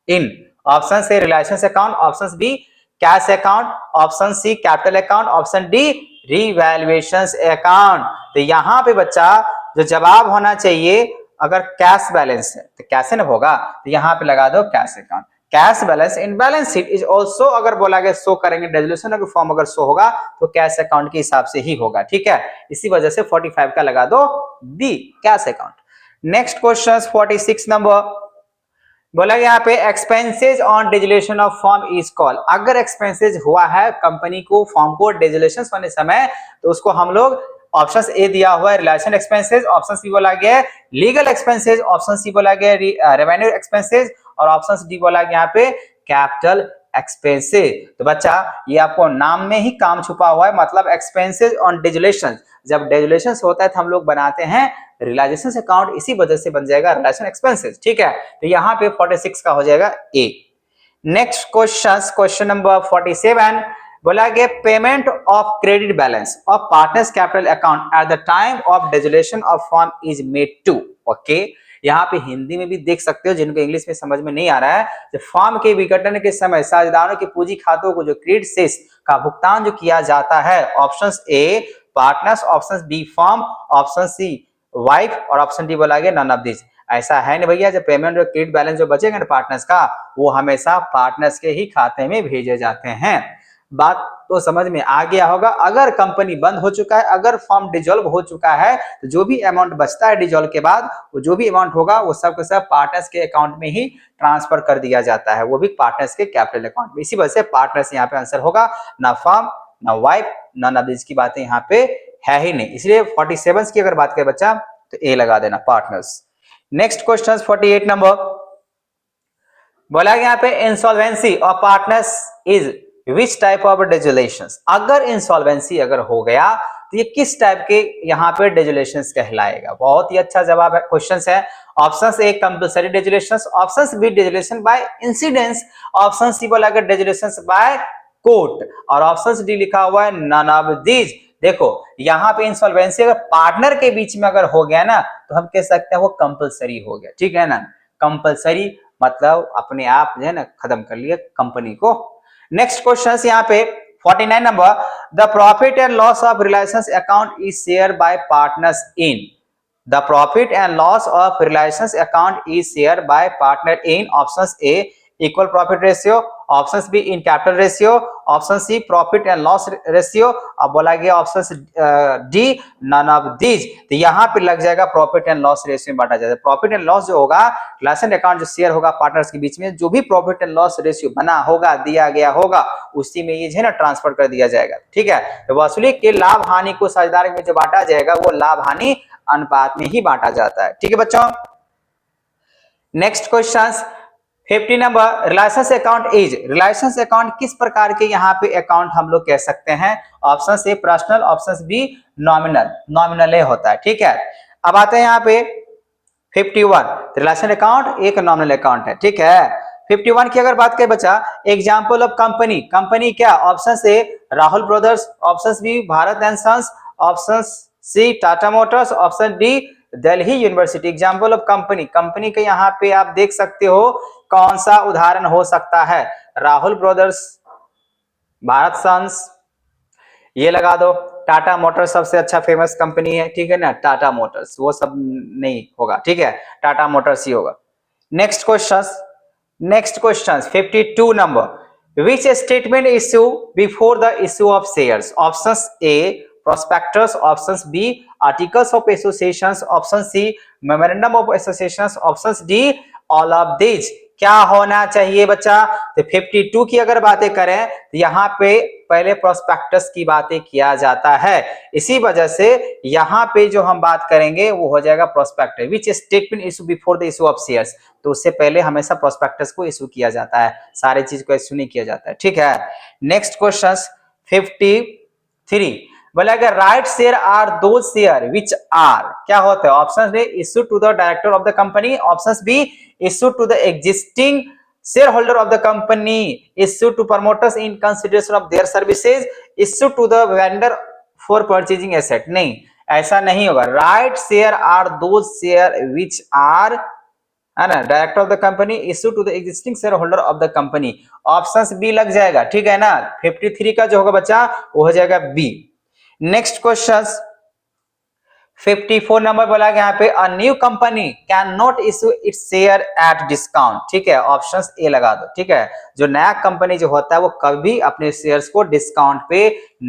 in option से relations account, option B cash account, option C capital account, option D revaluations account. तो यहाँ पे बच्चा जो जवाब होना चाहिए, अगर कैश बैलेंस है तो कैसे न होगा, तो यहाँ पे लगा दो cash account. Cash balance in balance sheet is also, अगर बोला गया शो करेंगे डिसोल्यूशन ऑफ फॉर्म अगर शो होगा तो कैश अकाउंट के हिसाब से ही होगा। ठीक है, इसी वजह से 45 का लगा दो D cash account. Next question 46 number बोला यहाँ पे expenses on dissolution of firm is called. अगर एक्सपेंसेज हुआ है कंपनी को फॉर्म को डिसोल्यूशन होने समय तो उसको हम लोग, ऑप्शन ए दिया हुआ है रिलेशन एक्सपेंसेज, ऑप्शन सी बोला गया है लीगल एक्सपेंसेज, ऑप्शन सी बोला गया है रेवेन्यू एक्सपेंसेज और ऑप्शन डी बोला गया यहाँ पे कैपिटल एक्सपेंसेज। तो बच्चा ये आपको नाम में ही काम छुपा हुआ है, मतलब एक्सपेंसेज ऑन डिसोल्यूशन, जब डिसोल्यूशन होता है तो हम लोग बनाते हैं रियलाइजेशन अकाउंट, इसी वजह से बन जाएगा रिलेशन एक्सपेंसेज। ठीक है, तो यहाँ पे 46 का हो जाएगा ए। नेक्स्ट क्वेश्चन नंबर 47 बोला गया payment of credit balance of partners capital account at the time of dissolution of firm is made to. Okay, यहाँ पे हिंदी में भी देख सकते हो, जिनको इंग्लिश में समझ में नहीं आ रहा है, तो फॉर्म के विघटन के समय साझेदारों के पूंजी खातों को जो क्रेडिट शेष का भुगतान जो किया जाता है, option A partners, option B firm, option C wife और ऑप्शन डी बोला गया नन ऑफ दिस। ऐसा है नहीं भैया, जो पेमेंट और क्रेडिट बैलेंस जो बचेगा ना पार्टनर्स का, वो हमेशा पार्टनर्स के ही खाते में भेजे जाते हैं। बात तो समझ में आ गया होगा। अगर कंपनी बंद हो चुका है, अगर फॉर्म डिसॉल्व हो चुका है, तो जो भी अमाउंट बचता है डिसॉल्व के बाद, वो जो भी अमाउंट होगा वो सब के सब पार्टनर्स के अकाउंट में ही ट्रांसफर कर दिया जाता है, वो भी पार्टनर्स के कैपिटल अकाउंट में। इसी वजह से पार्टनर्स यहाँ पे आंसर होगा, ना फॉर्म ना वाइफ, नन ऑफ दिस की बातें यहाँ पे है ही नहीं, इसलिए 47 की अगर बात करें बच्चा तो ए लगा देना पार्टनर्स। नेक्स्ट क्वेश्चन 48 नंबर बोला यहाँ पे insolvency of partners is which type of dissolution. अगर इंसॉल्वेंसी अगर हो गया तो ये किस टाइप के यहाँ पे डिसोल्यूशन कहलाएगा। बहुत ही अच्छा जवाब है, क्वेश्चन है। Option A compulsory dissolution, option B dissolution by incidence, option C बोला गया डिसोल्यूशन बाय कोर्ट और ऑप्शन डी लिखा हुआ है नन ऑफ दीज। देखो यहाँ पे इंसॉल्वेंसी अगर पार्टनर के बीच में अगर हो गया ना तो हम कह सकते हैं वो कंपल्सरी हो गया। ठीक है ना, कंपल्सरी मतलब अपने आप जो है ना खत्म कर लिया कंपनी को। नेक्स्ट क्वेश्चन यहाँ पे 49 number the profit and loss of realisation account is share by partners in. The profit and loss of realisation account is share by partner in, option A equal profit ratio, option B in capital ratio, option C profit and loss ratio, अब बोला गया option D none of these. तो यहाँ पे लग जाएगा प्रॉफिट एंड लॉस रेशियो में बांटा जाएगा। प्रॉफिट एंड लॉस जो होगा रिलेशन अकाउंट जो शेयर होगा पार्टनर्स के बीच में, जो भी प्रॉफिट एंड लॉस रेशियो बना होगा दिया गया होगा उसी में ये है ना ट्रांसफर कर दिया जाएगा। ठीक है, तो वसूली के लाभ हानि को साझेदारी में जो बांटा जाएगा वो लाभ हानि अनुपात में ही बांटा जाता है। ठीक है बच्चों, next question 50 number, relations account is, relations account किस प्रकार के यहाँ पे अकाउंट हम लोग कह सकते हैं? Option A personal, option B nominal, nominal ए होता है, ठीक है। अब आते हैं यहाँ पे 51, रिलेशन अकाउंट एक नॉमिनल अकाउंट है, ठीक है। 51 की अगर बात करें बच्चा, एग्जांपल ऑफ कंपनी, कंपनी क्या? Option A Rahul Brothers, option B Bharat and Sons, option C Tata Motors, option D Delhi University. Example of company, company के यहाँ पे आप देख सकते हो कौन सा उदाहरण हो सकता है? राहुल ब्रदर्स, भारत सन्स, ये लगा दो। टाटा मोटर्स सबसे अच्छा फेमस कंपनी है, ठीक है ना, टाटा मोटर्स, वो सब नहीं होगा, ठीक है, टाटा मोटर्स ही होगा। Next question 52 number, which statement issue before the issue of shares? Options A prospectus, options B articles of associations, option C memorandum of associations, options D all of these। क्या होना चाहिए बच्चा? तो 52 की अगर बातें करें तो यहाँ पे पहले प्रोस्पेक्टस की बातें किया जाता है, इसी वजह से यहाँ पे जो हम बात करेंगे वो हो जाएगा prospectus. Which statement issue before the issue of shares, तो उससे पहले हमेशा प्रोस्पेक्टस को इशू किया जाता है, सारी चीज को इशू नहीं किया जाता है, ठीक है। नेक्स्ट क्वेश्चन 53, बोला अगर right share are those share which are, क्या होता है? Option A issue to the director of the company, option B issue to the existing share holder of the company, issue to promoters in consideration of their services, issue to the vendor for purchasing asset. नहीं, ऐसा नहीं होगा। Right share are those share which are, है ना, director of the company, issue to the existing share holder of the company, option B लग जाएगा, ठीक है ना। 53 का जो होगा बच्चा वो हो जाएगा बी। नेक्स्ट क्वेश्चन 54 नंबर बोला गया यहाँ पे, a new company can not issue its share at discount, ठीक है, ऑप्शन ए लगा दो, ठीक है। जो नया कंपनी जो होता है वो कभी अपने शेयर्स को डिस्काउंट पे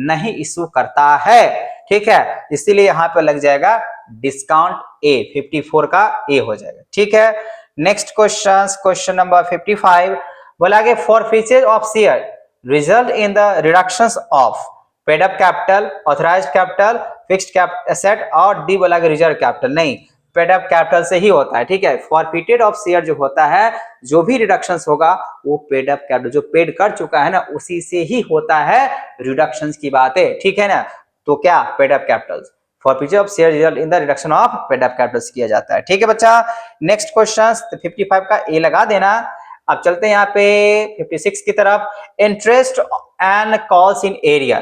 नहीं इश्यू करता है, ठीक है, इसीलिए यहाँ पे लग जाएगा डिस्काउंट ए, 54 का ए हो जाएगा, ठीक है। नेक्स्ट क्वेश्चन नंबर 55 बोला गया, forfeiture of share result in the reductions of paid up capital, authorised capital, fixed asset, और डी बोला गया रिजर्व कैपिटल। नहीं, पेड अप कैपिटल से ही होता है, ठीक है। फॉरफिटेड ऑफ शेयर जो होता है, जो भी रिडक्शंस होगा वो पेड अप कैपिटल, जो पेड कर चुका है ना उसी से ही होता है रिडक्शंस की बातें, ठीक है ना। तो क्या paid up capital, forfeiture of share result in the reduction of paid up capital किया जाता है, ठीक है बच्चा। नेक्स्ट क्वेश्चन 55 का ए लगा देना। अब चलते हैं यहाँ पे 56 की तरफ, interest and calls in arrear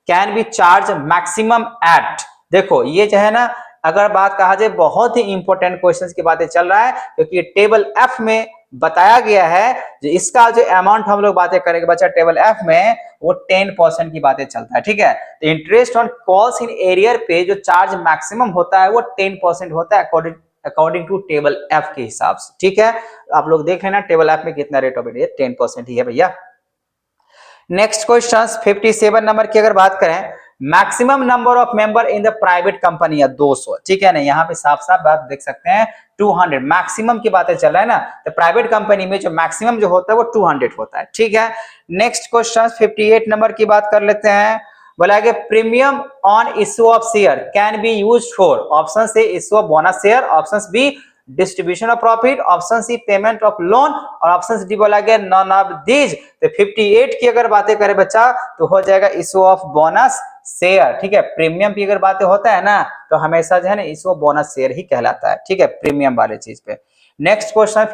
can be charge maximum at. देखो ये जो है ना, अगर बात कहा जाए बहुत ही इंपॉर्टेंट क्वेश्चंस की बातें चल रहा है, क्योंकि टेबल एफ में बताया गया है, जो इसका जो अमाउंट हम लोग बातें करेंगे बच्चा टेबल एफ में, वो 10% की बातें चलता है, ठीक है। तो interest on calls in arrear पे जो चार्ज मैक्सिमम होता है वो 10% होता है अकॉर्डिंग टू टेबल एफ के हिसाब से, ठीक है। आप लोग देख लेना टेबल एफ में कितना रेट ऑफ इंटरेस्ट, 10% ही है भैया। नेक्स्ट क्वेश्चन 57 नंबर की अगर बात करें, maximum number of member in the private company है 200, ठीक है ना, यहाँ पे साफ साफ बात देख सकते हैं 200, मैक्सिमम की बातें चल रहा है ना, तो प्राइवेट कंपनी में जो मैक्सिमम जो होता है वो 200 होता है, ठीक है। नेक्स्ट क्वेश्चन 58 नंबर की बात कर लेते हैं, बोला है कि premium on issue of share can be used for, option से issue of bonus share, option B distribution of profit, option C payment of loan, और ऑप्शन डी बोला गया नॉन ऑफ दीज। तो 58 की अगर बातें करें बच्चा तो हो जाएगा इश्यू ऑफ बोनस शेयर, ठीक है। प्रीमियम की अगर बातें होता है ना तो हमेशा जो है ना इश्यू ऑफ बोनस शेयर ही कहलाता है, ठीक है, प्रीमियम वाले चीज पे। नेक्स्ट क्वेश्चन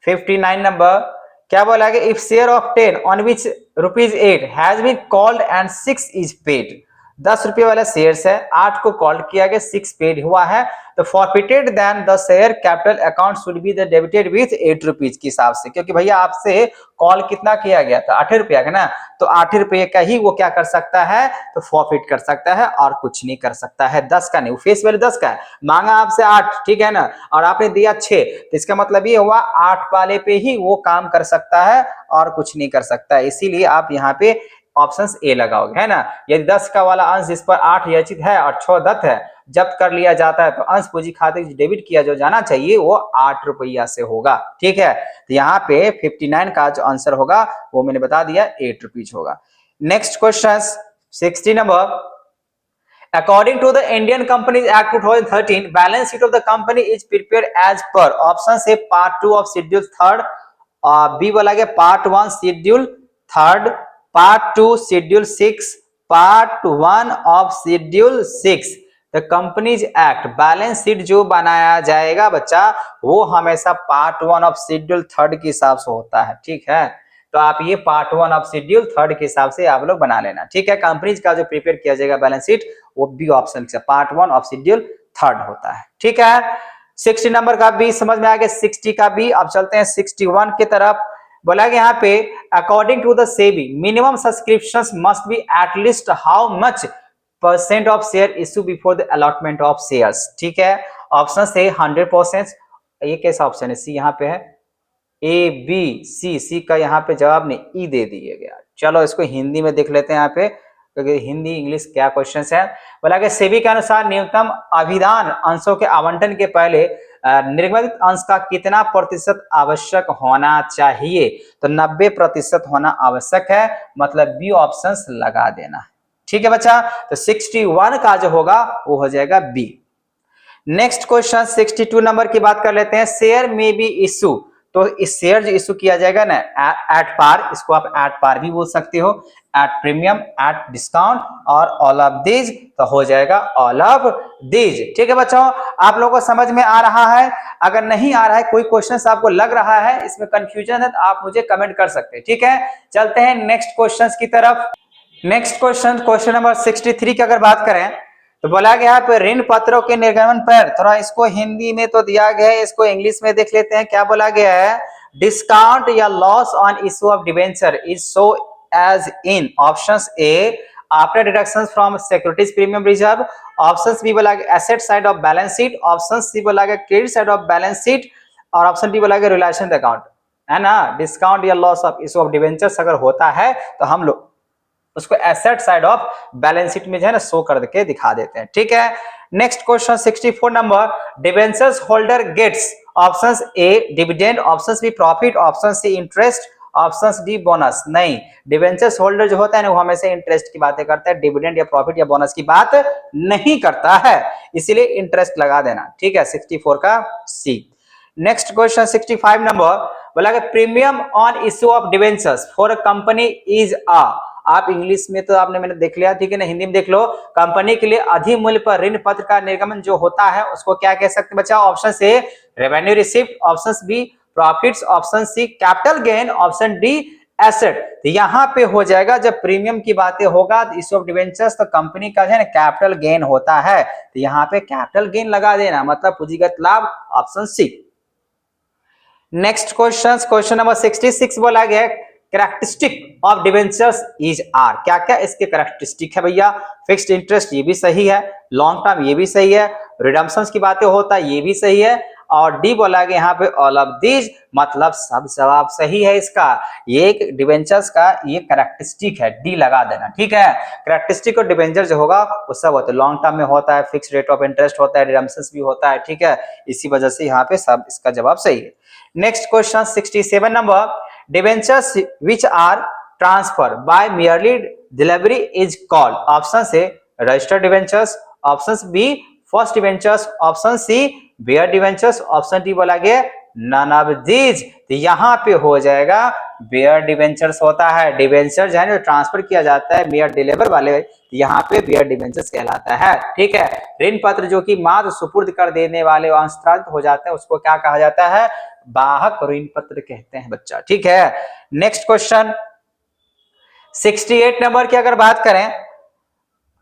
59 नंबर क्या बोला गया, if share of 10 on which ₹8 has been called and 6 is paid, 10 रुपये वाला शेयर है, 8 को कॉल किया गया, 6 पेड हुआ है, तो forfeited then the share capital account should be the debited with 8 rupees के हिसाब से, क्योंकि भैया आपसे कॉल कितना किया गया था 8 रुपया का ना, तो 8 रुपये का ही वो क्या कर सकता है, तो फॉरफिट कर सकता है और कुछ नहीं कर सकता है, 10 का नहीं, वो फेस वैल्यू 10 का है, मांगा आपसे 8, ठीक है ना, और आपने दिया 6, तो इसका मतलब ये हुआ 8 वाले पे ही वो काम कर सकता है और कुछ नहीं कर सकता है, इसीलिए आप यहाँ पे ऑप्शन ए लगाओगे, है ना। यदि 10 का वाला अंश जिस पर 8 याचित है और 6 दत्त है, जब्त कर लिया जाता है, तो अंश पूंजी खाते डेबिट किया जो जाना चाहिए वो 8 रुपया से होगा, ठीक है। तो यहाँ पे 59 का जो आंसर होगा वो मैंने बता दिया 8 रुपीज होगा। Next question 60 number, According to the Indian Companies Act 2013, balance sheet of the company is prepared as per option A part 2 of schedule 3rd, B बोला गया part 1 schedule 3rd, part 2 schedule 6, part 1 of schedule 6. The companies act balance sheet जो बनाया जाएगा बच्चा वो हमेशा पार्ट 1 ऑफ शेड्यूल 3rd के हिसाब से होता है, ठीक है। तो आप ये पार्ट 1 ऑफ शेड्यूल 3rd के हिसाब से आप लोग बना लेना, ठीक है। कंपनीज का जो प्रिपेयर किया जाएगा बैलेंस शीट वो बी ऑप्शन से पार्ट 1 ऑफ शेड्यूल 3rd होता है, ठीक है। 60 नंबर का बी समझ में आ गया, 60 का बी। अब चलते हैं 61 की तरफ। बोला गया यहाँ पे according to the SEBI minimum subscriptions must be at least how much % of share issue before the allotment of shares, ठीक है। ऑप्शन से 100%, ये कैसा ऑप्शन है, सी यहाँ पे है, ए बी सी का यहाँ पे जवाब नहीं ई दे दिया गया। चलो इसको हिंदी में देख लेते हैं यहाँ पे, क्योंकि हिंदी इंग्लिश क्या क्वेश्चन है। बोला कि सेबी के अनुसार न्यूनतम अभिधान अंशों के आवंटन के पहले निर्गमित अंश का कितना % आवश्यक होना चाहिए, तो 90% होना आवश्यक है, मतलब बी ऑप्शन लगा देना, ठीक है बच्चा। तो 61 का जो होगा वो हो जाएगा बी। नेक्स्ट क्वेश्चन 62 नंबर की बात कर लेते हैं। शेयर में बी इशू, तो इस शेयर जो इशू किया जाएगा ना एट पार, इसको आप एट पार भी बोल सकते हो, एट प्रीमियम, एट डिस्काउंट और ऑल ऑफ दीज, तो हो जाएगा ऑल ऑफ दीज, ठीक है बच्चों। आप लोगों को समझ में आ रहा है? अगर नहीं आ रहा है, कोई क्वेश्चन आपको लग रहा है इसमें कंफ्यूजन है, तो आप मुझे कमेंट कर सकते हैं, ठीक है। चलते हैं नेक्स्ट क्वेश्चन की तरफ। नेक्स्ट क्वेश्चन नंबर 63 की अगर बात करें तो बोला गया है पे ऋण पत्रों के निर्गमन पर, थोड़ा इसको हिंदी में तो दिया गया है, इसको इंग्लिश में देख लेते हैं क्या बोला गया है। डिस्काउंट या loss on issue of debenture is so as in options A after deductions from securities premium reserve, option B बोला गया asset side of balance sheet, option C बोला गया credit side of balance sheet, और ऑप्शन डी बोला गया रिलेशन अकाउंट, है ना। डिस्काउंट या loss of issue of debentures अगर होता है तो हम लोग उसको asset side of balance sheet में जो है ना शो करके दिखा देते हैं, ठीक है। Next question 64 number. Debentures holder gets options A dividend, options B profit, option C interest, options D bonus. नहीं, डिबेंचर्स होल्डर जो होता है ना वो हमेशा इंटरेस्ट की बातें करता है, डिविडेंड या प्रॉफिट या बोनस की बात नहीं करता है, इसीलिए इंटरेस्ट लगा देना, ठीक है। 64 का सी। Next question 65 number. बोला premium on issue of debentures for a company is a, आप इंग्लिश में तो आपने मैंने देख लिया, ठीक है ना, हिंदी में देख लो। कंपनी के लिए अधिमूल्य पर ऋण पत्र का निर्गमन जो होता है उसको क्या कह सकते हैं बच्चा। Option A revenue receipt, option B profits, option C capital gain, option D asset. तो यहाँ पे हो जाएगा जब प्रीमियम की बातें होगा इश्यू ऑफ डिबेंचर्स तो कंपनी का है ना कैपिटल गेन होता है, तो यहाँ पे कैपिटल गेन लगा देना, मतलब पूंजीगत लाभ, option C. Next question number 66 बोला गया characteristic of debentures is are, क्या क्या इसके कैरेक्टरिस्टिक है भैया। फिक्स्ड इंटरेस्ट ये भी सही है, लॉन्ग टर्म ये भी सही है, रिडम्पशंस की बातें होता है ये भी सही है, और डी बोला गया यहाँ पे ऑल ऑफ दीज, मतलब सब जवाब सही है इसका। ये एक डिबेंचर्स का ये कैरेक्टरिस्टिक है, डी लगा देना, ठीक है। कैरेक्टरिस्टिक और डिबेंचर जो होगा वो सब होता है, लॉन्ग टर्म में होता है, फिक्स रेट ऑफ इंटरेस्ट होता है, रिडम्पशंस भी होता है, ठीक है। इसी वजह से यहाँ पे सब इसका जवाब सही है। Next question 67 number. Debentures which are transfer by merely delivery is called, option से registered debentures, option B first debentures, option C bearer debentures, option D बोला गया नन ऑफ दीज। तो यहाँ पे हो जाएगा बेयर डिबेंचर्स होता है, डिबेंचर जो है ना ट्रांसफर किया जाता है मेयर डिलीवर वाले, यहाँ पे बेयर डिबेंचर्स कहलाता है, ठीक है। ऋण पत्र जो कि मात्र सुपुर्द कर देने वाले अंशतंत्र हो जाते हैं उसको क्या कहा जाता है, बाहक ऋण पत्र कहते हैं बच्चा, ठीक है। नेक्स्ट क्वेश्चन 68 नंबर की अगर बात करें,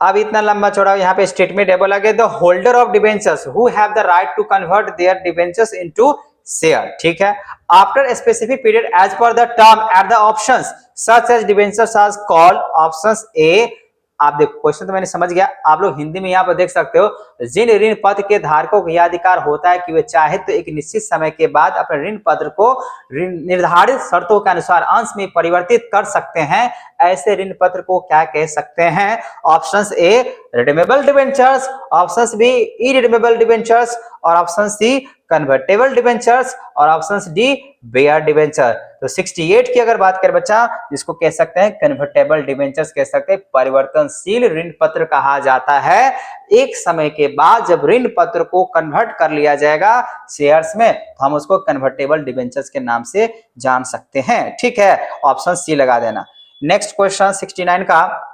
अब इतना लंबा चौड़ा यहाँ पे स्टेटमेंट है, बोला गया the holder of debentures who have the right to convert their debentures into share, ठीक है, after specific period as per the term at the options such as debentures are called, options A. आप देखो क्वेश्चन तो मैंने समझ गया, आप लोग हिंदी में यहाँ पर देख सकते हो, जिन ऋण पत्र के धारकों को यह अधिकार होता है कि वे चाहे तो एक निश्चित समय के बाद अपने ऋण पत्र को निर्धारित शर्तों के अनुसार अंश में परिवर्तित कर सकते हैं, ऐसे ऋण पत्र को क्या कह सकते हैं। Options A redeemable debentures, options B irredeemable debentures, और ऑप्शन सी कन्वर्टेबल डिबेंचर्स और ऑप्शन डी बेयर डिबेंचर। तो 68 की अगर बात करें बच्चा, जिसको कह सकते हैं कन्वर्टेबल डिबेंचर्स कह सकते हैं, परिवर्तनशील ऋण पत्र कहा जाता है। एक समय के बाद जब ऋण पत्र को कन्वर्ट कर लिया जाएगा शेयर्स में, तो हम उसको कन्वर्टेबल डिबेंचर्स के नाम से जान सकते हैं। ठीक है, ऑप्शन सी लगा देना। नेक्स्ट क्वेश्चन 69 का,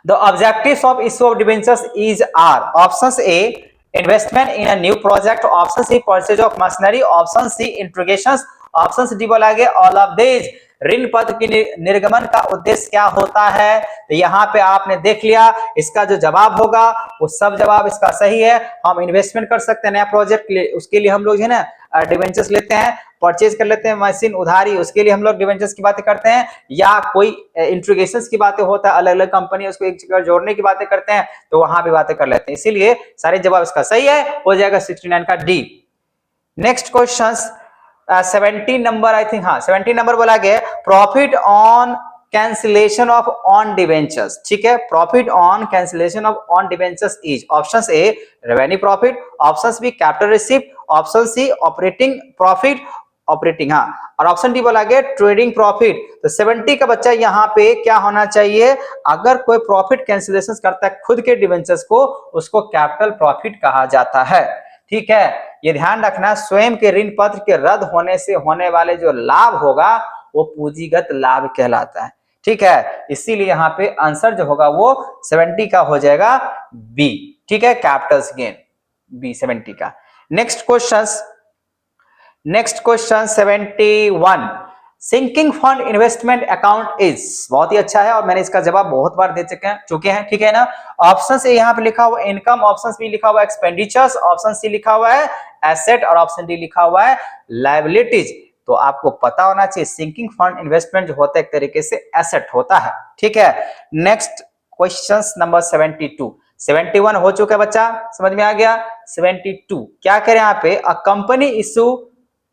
The objectives of issue of debentures is are options A investment in a new project, option C purchase of machinery, option C interrogations, option D बोला गया all of these। ऋण पत्र की निर्गमन का उद्देश्य क्या होता है? तो यहाँ पे आपने देख लिया, इसका जो जवाब होगा वो सब जवाब इसका सही है। हम इन्वेस्टमेंट कर सकते हैं नया प्रोजेक्ट के लिए, उसके लिए हम लोग है ना डिबेंचर्स लेते हैं, परचेज कर लेते हैं मशीन उधारी, उसके लिए हम लोग डिबेंचर्स की बातें करते हैं, या कोई इंट्रीगेशंस की बातें होता है, अलग अलग कंपनी उसको एक जगह जोड़ने की बातें करते हैं, तो वहां भी बातें कर लेते हैं। इसीलिए सारे जवाब इसका सही है, हो जाएगा 69 का डी। Next question 17 number, I think हाँ 17 नंबर बोला गया profit on cancellation of on debentures. ठीक है, profit on cancellation of on debentures is option A revenue profit, option B capital receipt, option C operating profit, operating हाँ, और ऑप्शन डी बोला गया ट्रेडिंग प्रॉफिट। तो 70 का बच्चा यहाँ पे क्या होना चाहिए, अगर कोई प्रॉफिट कैंसिलेशन करता है खुद के डिबेंचर्स को, उसको कैपिटल प्रॉफिट कहा जाता है। ठीक है, ये ध्यान रखना, स्वयं के ऋण पत्र के रद्द होने से होने वाले जो लाभ होगा वो पूंजीगत लाभ कहलाता है। ठीक है, इसीलिए यहाँ पे आंसर जो होगा वो 70 का हो जाएगा बी। ठीक है, कैपिटल्स गेन बी 70 का। Next question 71 sinking fund investment account is, बहुत ही अच्छा है और मैंने इसका जवाब बहुत बार दे चुके हैं। ठीक है ना, ऑप्शन ए यहाँ पे लिखा हुआ इनकम, ऑप्शन बी लिखा हुआ एक्सपेंडिचर्स, ऑप्शन सी लिखा हुआ है एसेट और ऑप्शन डी लिखा हुआ है लायबिलिटीज। तो आपको पता होना चाहिए सिंकिंग फंड इन्वेस्टमेंट जो होता है एक तरीके से एसेट होता है। ठीक है, नेक्स्ट क्वेश्चन नंबर 72 71 हो चुका है बच्चा, समझ में आ गया। 72 क्या करें यहाँ पे, अ कंपनी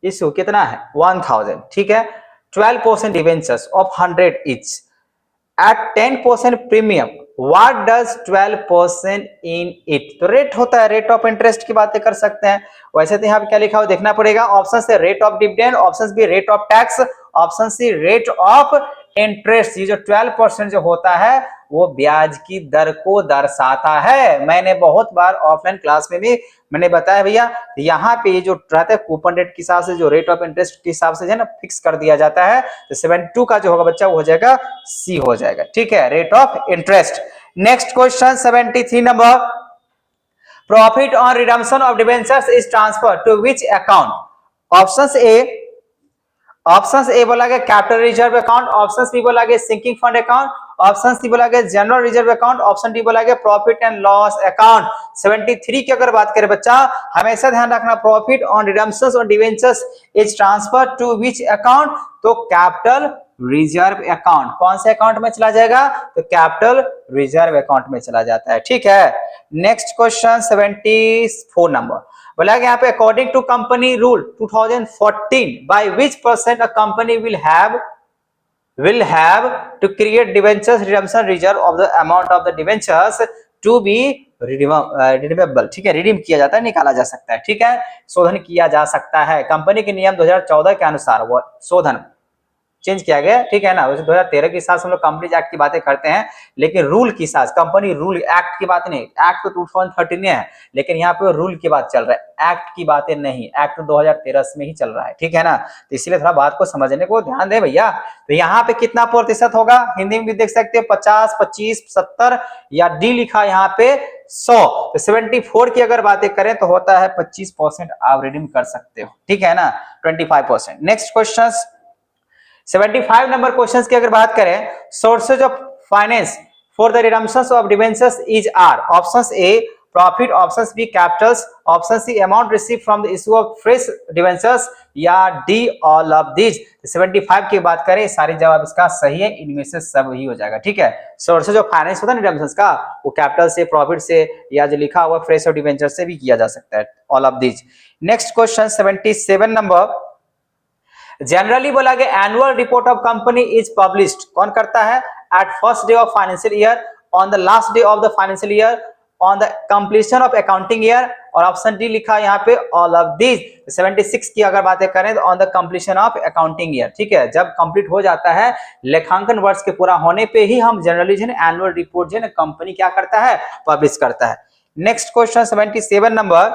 इशू कितना है 1000। ठीक है, 12% debentures of 100 each at 10% premium, what does 12% in it. तो रेट होता है, रेट ऑफ इंटरेस्ट की बातें कर सकते हैं। वैसे तो यहाँ पे क्या लिखा हुआ देखना पड़ेगा, ऑप्शन से rate of dividend, option B rate of tax, option C rate of interest. ये जो 12% जो होता है वो ब्याज की दर को दर्शाता है। मैंने बहुत बार ऑफलाइन क्लास में भी मैंने बताया भैया, यहाँ पे जो रहता है कूपन रेट के हिसाब से, जो रेट ऑफ इंटरेस्ट के हिसाब से है ना फिक्स कर दिया जाता है। तो 72 का जो होगा बच्चा वो हो जाएगा सी हो जाएगा। ठीक है, rate of interest. Next question 73 number, profit on redemption of debentures is transfer to which account. Option A बोला गया capital reserve account, option B बोला गया sinking fund account, option C बोला गया general reserve account, option D बोला गया प्रॉफिट एंड लॉस अकाउंट। 73 की अगर बात करें बच्चा, हमेशा ध्यान रखना प्रॉफिट ऑन रिडम्पशन और debentures is transfer to which account, तो कैपिटल रिजर्व अकाउंट। कौन से अकाउंट में चला जाएगा, तो कैपिटल रिजर्व अकाउंट में चला जाता है। ठीक है, नेक्स्ट क्वेश्चन 74 नंबर बोला यहाँ पे according to company rule 2014 by which percent a company will have to create debentures redemption reserve of the amount of the debentures to be redeemable. ठीक है, रिडीम किया जाता है, निकाला जा सकता है। ठीक है, शोधन किया जा सकता है। कंपनी के नियम 2014 के अनुसार वो शोधन चेंज किया गया। ठीक है ना, वैसे 2013 के हिसाब से हम लोग कंपनीज एक्ट की बातें करते हैं, लेकिन रूल की हिसाब कंपनी रूल एक्ट की बात नहीं, एक्ट तो 2013 है, लेकिन यहाँ पे रूल की बात चल रहा है, एक्ट की बातें नहीं। एक्ट तो 2013 में ही चल रहा है। ठीक है ना, तो इसलिए थोड़ा बात को समझने को ध्यान दे भैया। तो यहाँ पे कितना प्रतिशत होगा, हिंदी में भी देख सकते हो 50, 25, 70 या डी लिखा यहाँ पे 100। तो 74 की अगर बातें करें तो होता है 25% आप रिडीम कर सकते हो। ठीक है ना, 25%। नेक्स्ट क्वेश्चन 75 नंबर क्वेश्चन की अगर बात करें, sources of finance for the redemption of debentures is are, option A profit, option B capitals, option C amount receive from the issue of fresh debentures, या डी ऑल ऑफ दीज। 75 की बात करें, सारे जवाब इसका सही है, इनमें से सब ही हो जाएगा। ठीक है, सोर्सेज ऑफ फाइनेंस होता है रिडम्पशन का, वो कैपिटल से, प्रॉफिट से, या जो लिखा हुआ फ्रेश ऑफ डिबेंचर से भी किया जा सकता है, all of these. Next question 77 number, generally बोला गया annual report of company is published, कौन करता है, at first day of financial year, on the last day of the financial year, on the completion of accounting year, और ऑप्शन डी लिखा यहाँ पे ऑल ऑफ दीज। 76 की अगर बातें करें तो on the completion of accounting year, ठीक है, जब कंप्लीट हो जाता है लेखांकन वर्ष के पूरा होने पे ही हम जनरली जो है एनुअल रिपोर्ट जो है कंपनी क्या करता है, पब्लिश करता है। नेक्स्ट क्वेश्चन 77 नंबर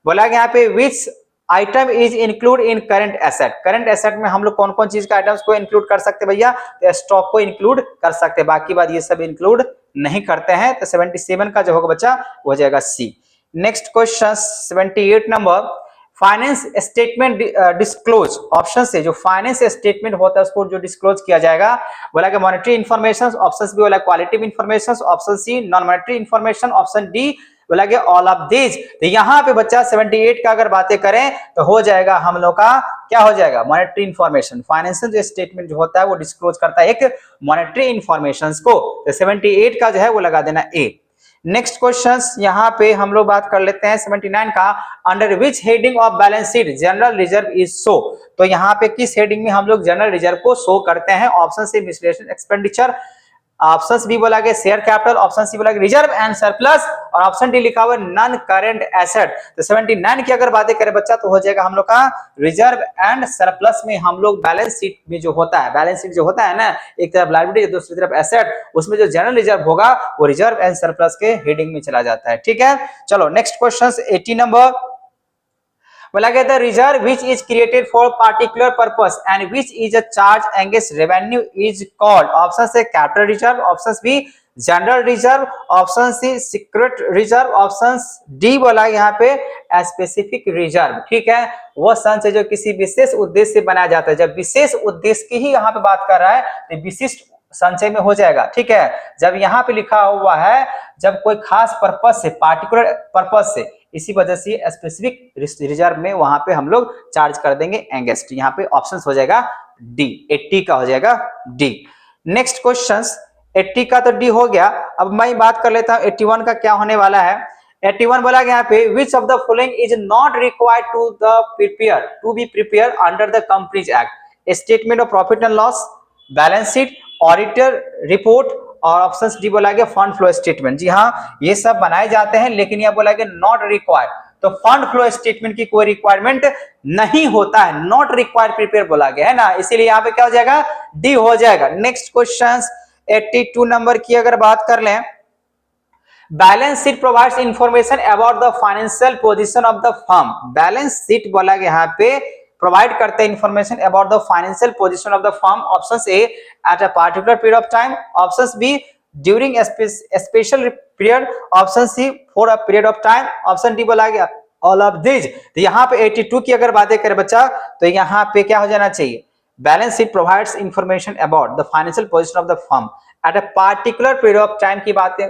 बोला गया यहाँ पे विच item is include in current asset. Current asset में हम लोग कौन कौन चीज का आइटम्स को इंक्लूड कर सकते हैं भैया, तो स्टॉक को इंक्लूड कर सकते हैं, बाकी बात ये सब इंक्लूड नहीं करते हैं। तो 77 का जो होगा बच्चा वो हो जाएगा C. Next question 78 number finance statement disclose, option से जो फाइनेंस स्टेटमेंट होता है उसको जो डिस्क्लोज किया जाएगा, बोला कि मॉनेटरी इंफॉर्मेशन, ऑप्शन बी बोला qualitative information, option C non monetary information, option D बोला कि ऑल ऑफ दीज। तो यहाँ पे बच्चा 78 का अगर बातें करें तो हो जाएगा हम लोग का क्या हो जाएगा, मॉनेटरी इंफॉर्मेशन। फाइनेंशियल जो स्टेटमेंट जो होता है वो डिस्क्लोज करता है एक मॉनेटरी इंफॉर्मेशन को, तो 78 का जो है वो लगा देना ए। नेक्स्ट क्वेश्चन यहाँ पे हम लोग बात कर लेते हैं 79 का, under which heading of balance sheet general reserve is show. तो यहाँ पे किस हेडिंग में हम लोग जनरल रिजर्व को शो करते हैं, option C miscellaneous expenditure, option B बोला गया शेयर कैपिटल, ऑप्शन सी बोला गया रिजर्व एंड सरप्लस, और ऑप्शन डी लिखा हुआ नॉन करंट एसेट। तो 79 की अगर बातें करें बच्चा तो हो जाएगा हम लोग का रिजर्व एंड सरप्लस में हम लोग बैलेंस शीट में जो होता है, बैलेंस शीट जो होता है ना, एक तरफ लायबिलिटी दूसरी तरफ एसेट, उसमें जो जनरल रिजर्व होगा वो रिजर्व एंड सरप्लस के हेडिंग में चला जाता है, ठीक है। चलो नेक्स्ट क्वेश्चन 80 नंबर बोला गया था reserve which is created for particular purpose and which is a charge against revenue is called, option से capital reserve, option B general reserve, option C secret reserve, option D बोला यहाँ पे स्पेसिफिक रिजर्व, ठीक है। वो संचय जो किसी विशेष उद्देश्य से बनाया जाता है, जब विशेष उद्देश्य की ही यहाँ पे बात कर रहा है तो विशिष्ट संचय में हो जाएगा, ठीक है। जब यहाँ पे लिखा हुआ है जब कोई खास पर्पस से, पार्टिकुलर पर्पस से, इसी वजह से स्पेसिफिक रिजर्व में वहां पे हम लोग चार्ज कर देंगे एंगेस्ट, यहाँ पे ऑप्शन हो जाएगा डी, 80 का हो जाएगा डी। नेक्स्ट क्वेश्चन 80 का तो डी हो गया, अब मैं बात कर लेता हूँ 81 का क्या होने वाला है। 81 बोला गया यहाँ पे which of the following is not required to be prepare under the companies act, statement of profit and loss, balance sheet, auditor report, और ऑप्शन डी बोला गया फंड फ्लो स्टेटमेंट। जी हाँ, ये सब बनाए जाते हैं लेकिन यह बोला गया नॉट रिक्वायर्ड, तो फंड फ्लो स्टेटमेंट की कोई रिक्वायरमेंट नहीं होता है, नॉट रिक्वायर्ड प्रिपेयर बोला गया है ना, इसीलिए यहाँ पे क्या हो जाएगा, डी हो जाएगा। नेक्स्ट क्वेश्चन 82 नंबर की अगर बात कर लें, balance sheet provides information about the financial position of the firm, balance sheet बोला गया यहाँ पे प्रोवाइड करते हैं information about the financial position of the firm, option A at a particular period of time, option B during special period, option C for a period of time, option D बोला गया ऑल ऑफ दिस। तो यहाँ पे 82 की अगर बातें करें बच्चा तो यहाँ पे क्या हो जाना चाहिए, balance sheet provides information about the financial position of the firm at a particular period of time की बातें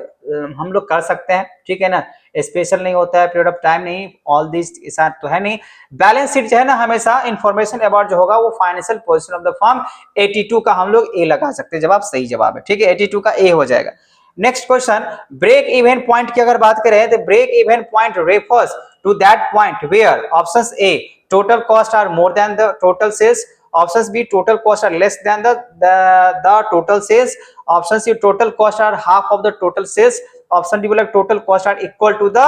हम लोग कर सकते हैं, ठीक है ना, स्पेशल नहीं होता है, पीरियड ऑफ टाइम नहीं, ऑल दिस ऐसा तो है नहीं। बैलेंस शीट जो है ना हमेशा इंफॉर्मेशन अबाउट जो होगा वो financial position of the firm, 82 का हम लोग ए लगा सकते हैं, जवाब सही जवाब है, ठीक है, 82 का ए हो जाएगा। Next question break even point की अगर बात करें तो break even point refers to that point where, options A total cost are more than the total sales, options B total cost are less than the total sales, option C total cost are half of the total sales, option D बोला total cost are equal to the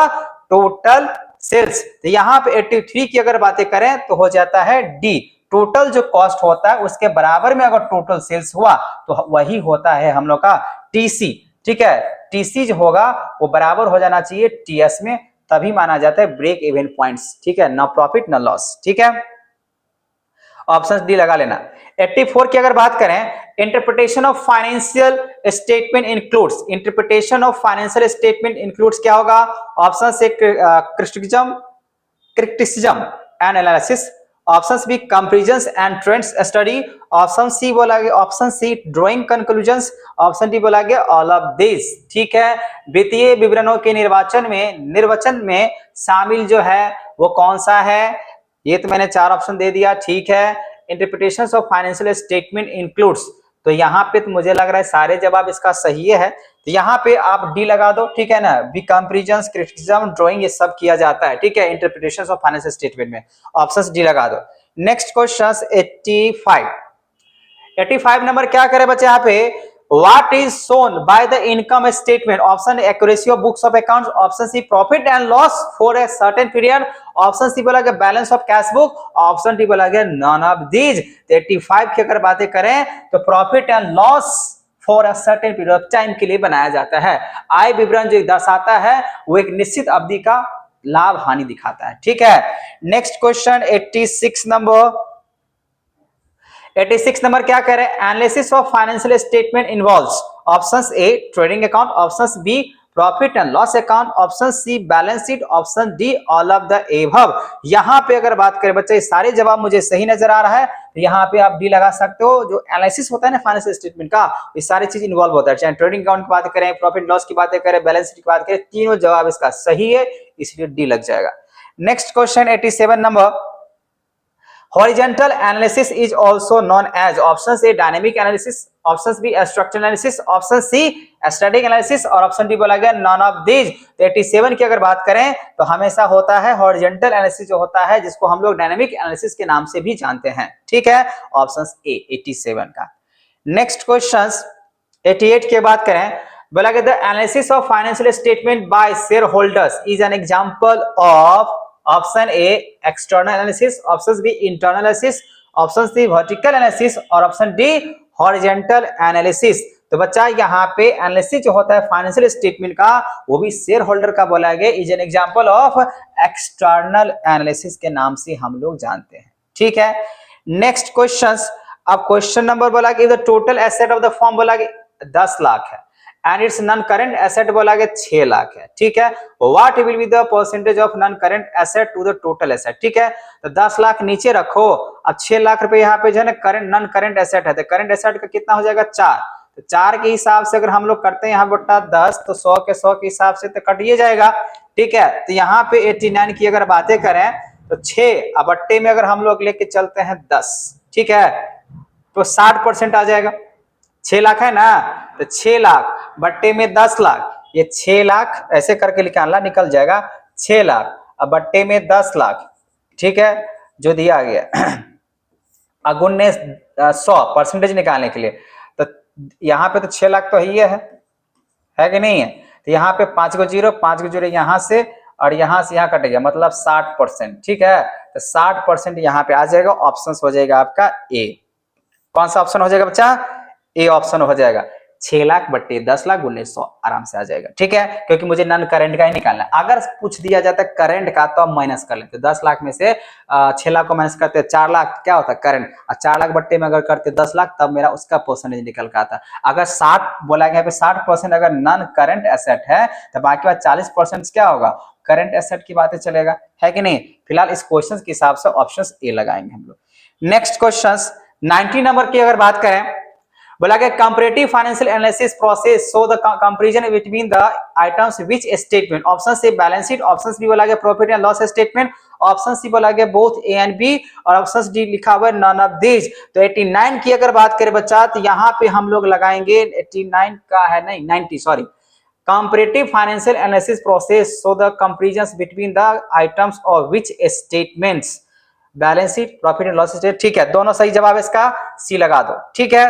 total sales। तो यहाँ पे 83 की अगर बातें करें तो हो जाता है D, टोटल जो कॉस्ट होता है उसके बराबर में अगर टोटल सेल्स हुआ तो वही होता है हम लोग का TC, ठीक है। TC जो होगा वो बराबर हो जाना चाहिए TS में, तभी माना जाता है ब्रेक इवन पॉइंट्स, ठीक है, ना प्रॉफिट ना लॉस, ठीक है, ऑप्शन डी लगा लेना। 84 की अगर बात करें interpretation of financial statement includes, interpretation of financial statement includes क्या होगा, ऑप्शन से criticism and analysis, option B comparisons and trends study, option C बोला गया option C drawing conclusions, option D बोला गया ऑल ऑफ दिस, ठीक है। वित्तीय विवरणों के निर्वचन में शामिल जो है वो कौन सा है, ये तो मैंने 4 ऑप्शन दे दिया, ठीक है। Interpretations of financial statement includes, तो यहाँ पे तो मुझे लग रहा है सारे जवाब इसका सही है, तो यहाँ पे आप डी लगा दो, ठीक है ना, बी कंपैरिजंस क्रिटिसिज्म ड्राइंग ये सब किया जाता है, ठीक है, इंटरप्रिटेशंस ऑफ फाइनेंशियल स्टेटमेंट में, ऑप्शन डी लगा दो। नेक्स्ट क्वेश्चन 85 नंबर क्या करे बच्चे यहाँ पे What is shown by the income statement? Option A, accuracy of books of accounts. Option C, profit and loss for a certain period. Option C बोला गया balance of cash book. Option D बोला गया नॉन ऑफ दीज. 85 की अगर बातें करें तो profit and loss for a certain period of time के लिए बनाया जाता है. आय विवरण जो दर्शाता है वो एक निश्चित अवधि का लाभ हानि दिखाता है. ठीक है. नेक्स्ट क्वेश्चन 86 नंबर क्या कह रहे हैं? Analysis of financial statement involves options A trading account, options B profit and loss account, option C balance sheet, option D all of the above. यहां पे अगर बात करें बच्चे सारे जवाब मुझे सही नजर आ रहा है तो यहां पे आप डी लगा सकते हो. जो एनालिसिस होता है ना फाइनेंशियल स्टेटमेंट का ये सारी चीज इन्वॉल्व होता है. चाहे ट्रेडिंग अकाउंट की बात करें, प्रॉफिट लॉस की बातें करें, बैलेंस शीट की बात करें, तीनों जवाब इसका सही है इसलिए डी लग जाएगा. Next question 87 number. Horizontal analysis is also known as options A dynamic analysis, options B structural analysis, option C static analysis और option D बोला गया none of these. तो 87 की अगर बात करें तो हमेशा होता है horizontal analysis जो होता है जिसको हम लोग dynamic analysis के नाम से भी जानते हैं. ठीक है. ऑप्शन A 87 का. नेक्स्ट क्वेश्चन 88 की बात करें बोला गया the analysis of financial statement by shareholders is an example of option A external analysis, option B internal analysis, option C vertical analysis और ऑप्शन डी हॉरिजॉन्टल एनालिसिस. तो बच्चा यहाँ पे एनालिसिस जो होता है फाइनेंशियल स्टेटमेंट का वो भी शेयर होल्डर का बोला गया is an example of external analysis के नाम से हम लोग जानते हैं. ठीक है. Next question. अब क्वेश्चन नंबर बोला कि the total asset of the firm बोला कि 10 लाख है and its non current asset बोला गया 6 लाख है. ठीक है. What will be the percentage of non current asset to the total asset. ठीक है. तो 10 लाख नीचे रखो. अब 6 लाख रुपए यहाँ पे जो है ना करंट नॉन करंट एसेट है तो करंट एसेट का कितना हो जाएगा 4. तो 4 के हिसाब से अगर हम लोग करते हैं यहाँ बट्टा 10 तो 100 के 100 के हिसाब से तो कटिए जाएगा. ठीक है. तो यहाँ पे 89 की अगर बातें करें तो 6 अब बट्टे में अगर हम लोग लेके चलते हैं 10. ठीक है. तो 60% आ जाएगा. 6 लाख है ना तो 6 लाख बट्टे में 10 लाख ये 6 लाख ऐसे करके निकल जाएगा 6 लाख अब बट्टे में 10 लाख. ठीक है. जो दिया गया अगुन्ने 100 परसेंटेज निकालने के लिए तो यहाँ पे तो 6 लाख तो ही है कि नहीं है. तो यहाँ पे 5 को जीरो यहाँ से और यहाँ से यहाँ कटेगा मतलब 60%. ठीक है. तो 60% यहाँ पे आ जाएगा. ऑप्शन हो जाएगा आपका ए. कौन सा ऑप्शन हो जाएगा बच्चा? ए ऑप्शन हो जाएगा. 6 लाख बट्टे 10 लाख गुने 100 आराम से आ जाएगा. ठीक है. क्योंकि मुझे नॉन करंट का ही निकालना है. अगर पूछ दिया जाता है करंट का तो हम माइनस कर लेते. 10 लाख में से 6 लाख को माइनस करते 4 लाख क्या होता है करंट और 4 लाख बट्टे में अगर करते 10 लाख तब मेरा उसका परसेंटेज निकल का आता. अगर 60 बोला गया 60% अगर नॉन करंट एसेट है तो बाकी बात 40% क्या होगा करंट एसेट की बातें चलेगा. है कि नहीं. फिलहाल इस क्वेश्चन के हिसाब से ऑप्शन ए लगाएंगे हम लोग. नेक्स्ट क्वेश्चन 90 नंबर की अगर बात करें बोला गया comparative financial analysis process so the comparison between the items which statement. Option C balance sheet, option B बोला गया profit and loss statement, option C बोला गया बोथ ए एंड बी और ऑप्शन डी लिखा हुआ है नॉन ऑफ दीज. तो 89 की अगर बात करें बच्चा तो यहाँ पे हम लोग लगाएंगे 89 का है नहीं 90 sorry. Comparative financial analysis process so the comparison between the items of which statements balance sheet profit and loss statement. ठीक है. दोनों सही जवाब इसका सी लगा दो. ठीक है.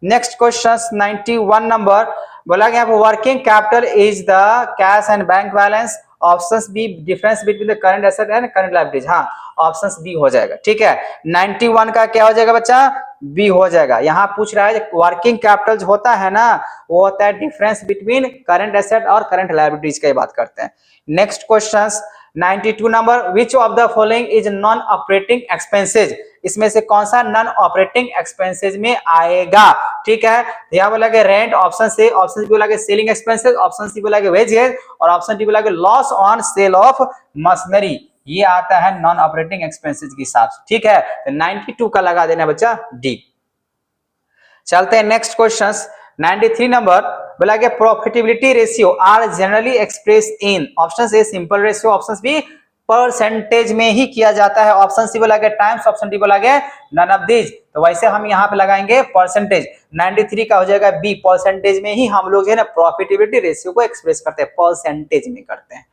नेक्स्ट क्वेश्चन 91 नंबर बोला गया working capital is the cash and bank balance. Options B difference between the current asset and current liabilities. हाँ ऑप्शंस बी हो जाएगा. ठीक है. 91 का क्या हो जाएगा बच्चा? बी हो जाएगा. यहाँ पूछ रहा है वर्किंग कैपिटल जो होता है ना वो होता है डिफरेंस बिटवीन करंट एसेट और करंट लायबिलिटीज की बात करते हैं. Next question 92 number which of the following is non operating expenses. इसमें से कौन सा नॉन ऑपरेटिंग एक्सपेंसेज में आएगा. ठीक है. यहाँ बोला गया रेंट, ऑप्शन से ऑप्शन बी बोला गया सेलिंग एक्सपेंसेज, ऑप्शन सी बोला गया वेजेस और ऑप्शन डी बोला गया loss on sale of machinery. ये आता है नॉन ऑपरेटिंग एक्सपेंसेज के हिसाब से. ठीक है. तो 92 का लगा देना बच्चा डी. चलते हैं नेक्स्ट क्वेश्चन 93 नंबर बोला गया profitability ratio are generally express in. Option A simple ratio, option B percentage में ही किया जाता है, ऑप्शन सी बोला गया टाइम्स, ऑप्शन डी बोला गया नन ऑफ दीज. तो वैसे हम यहाँ पे लगाएंगे परसेंटेज. 93 का हो जाएगा बी. परसेंटेज में ही हम लोग जो है ना प्रॉफिटेबिलिटी रेशियो को एक्सप्रेस करते हैं परसेंटेज में करते हैं.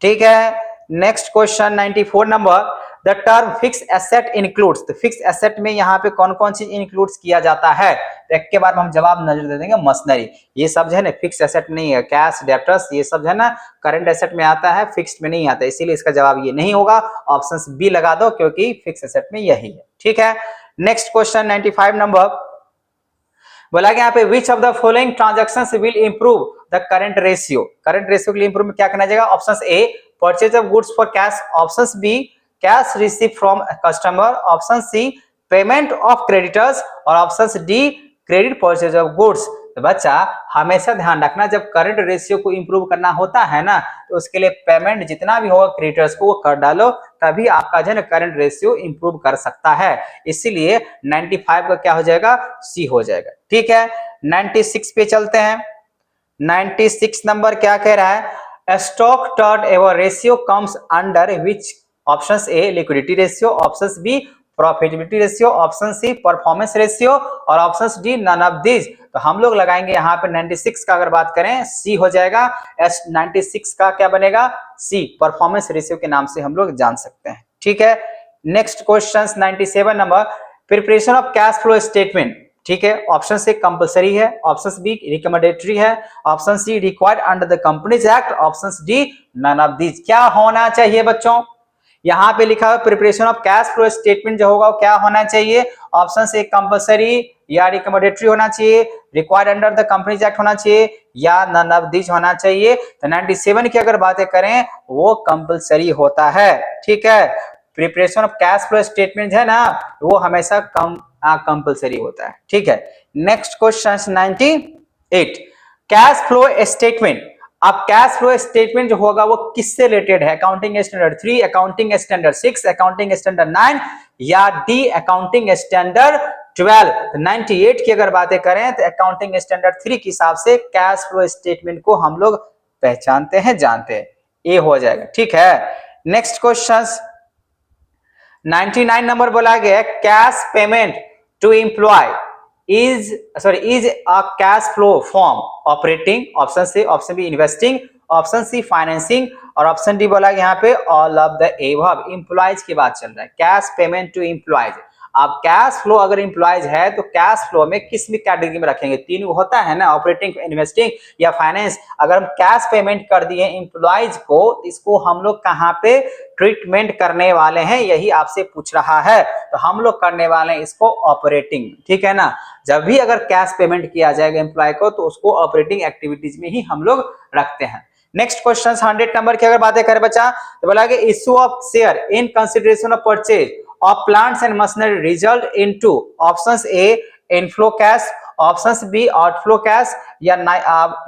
ठीक है. Next question 94 number the term fix asset includes, तो फिक्स एसेट में यहाँ पे कौन कौन चीज इंक्लूड्स किया जाता है, तो एक के बाद हम जवाब नजर दे देंगे। मशीनरी, ये सब जो है ना फिक्स एसेट नहीं है, कैश डेप्टर्स ये सब है ना करंट एसेट में आता है, फिक्स्ड में नहीं आता, इसीलिए इसका जवाब ये नहीं होगा। ऑप्शन बी लगा दो क्योंकि फिक्स एसेट में यही है। ठीक है, नेक्स्ट क्वेश्चन 95 नंबर बोला गया यहाँ पे which of the following transactions will improve the current ratio, current ratio के लिए इंप्रूव में क्या करना जाएगा। Option A purchase of goods for cash, option B cash receive from customer, option C payment of creditors और option D credit purchase of goods. तो बच्चा हमेशा ध्यान रखना जब करंट रेशियो को इंप्रूव करना होता है ना तो उसके लिए पेमेंट जितना भी होगा क्रेडिटर्स को वो कर डालो, तभी आपका जो है करंट रेशियो इंप्रूव कर सकता है। इसीलिए 95 का क्या हो जाएगा, सी हो जाएगा। ठीक है, 96 पे चलते हैं। 96 नंबर क्या कह रहा है, stock turnover ratio comes under which, option A liquidity ratio, option B profitability ratio, option C performance ratio और option D none of this. तो हम लोग लगाएंगे यहाँ पे 96 का अगर बात करें सी हो जाएगा, 96 का क्या बनेगा, सी परफॉर्मेंस रेशियो के नाम से हम लोग जान सकते हैं। ठीक है, next question 97 number preparation of cash flow statement. ठीक है, ऑप्शन से कंपलसरी है, ऑप्शन बी रिकमेंडेटरी है, option C required under the companies act, option D none of this. क्या होना चाहिए बच्चों, यहाँ पे लिखा है preparation of cash flow statement जो होगा वो क्या होना चाहिए, ऑप्शन से कंपलसरी या रिकमेंडेटरी होना चाहिए, required under the companies act होना चाहिए या नन ऑफ दिस होना चाहिए। तो 97 की अगर बातें करें वो कंपलसरी होता है। ठीक है, preparation of cash flow statement है ना वो हमेशा कंपलसरी होता है। ठीक है, next question 98 cash flow statement. अब कैश फ्लो स्टेटमेंट जो होगा वो किससे रिलेटेड है, accounting standard 3, accounting standard 6, accounting standard 9 या डी अकाउंटिंग स्टैंडर्ड 12। 98 की अगर बातें करें तो अकाउंटिंग स्टैंडर्ड 3 के हिसाब से कैश फ्लो स्टेटमेंट को हम लोग पहचानते हैं, जानते हैं, ये हो जाएगा। ठीक है, नेक्स्ट क्वेश्चन 99 नंबर बोला गया cash payment to employ is a cash flow form operating, option से option B investing, option C financing और ऑप्शन डी बोला यहाँ पे all of the above. Employees की बात चल रहा है, कैश पेमेंट टू एम्प्लॉयज। अब कैश फ्लो अगर एम्प्लॉयज है तो कैश फ्लो में किस भी कैटेगरी में रखेंगे, तीन होता है ना, ऑपरेटिंग, इन्वेस्टिंग या फाइनेंस। अगर हम कैश पेमेंट कर दिए एम्प्लॉयज को, इसको हम लोग कहाँ पे ट्रीटमेंट करने वाले हैं, यही आपसे पूछ रहा है। तो हम लोग करने वाले हैं इसको ऑपरेटिंग। ठीक है ना, जब भी अगर कैश पेमेंट किया जाएगा एम्प्लॉय को तो उसको ऑपरेटिंग एक्टिविटीज में ही हम लोग रखते हैं। नेक्स्ट क्वेश्चन 100 नंबर की अगर बातें करें बच्चा तो बोला कि issue of share in consideration of purchase of plants and machinery result into, options A inflow cash, options B outflow cash या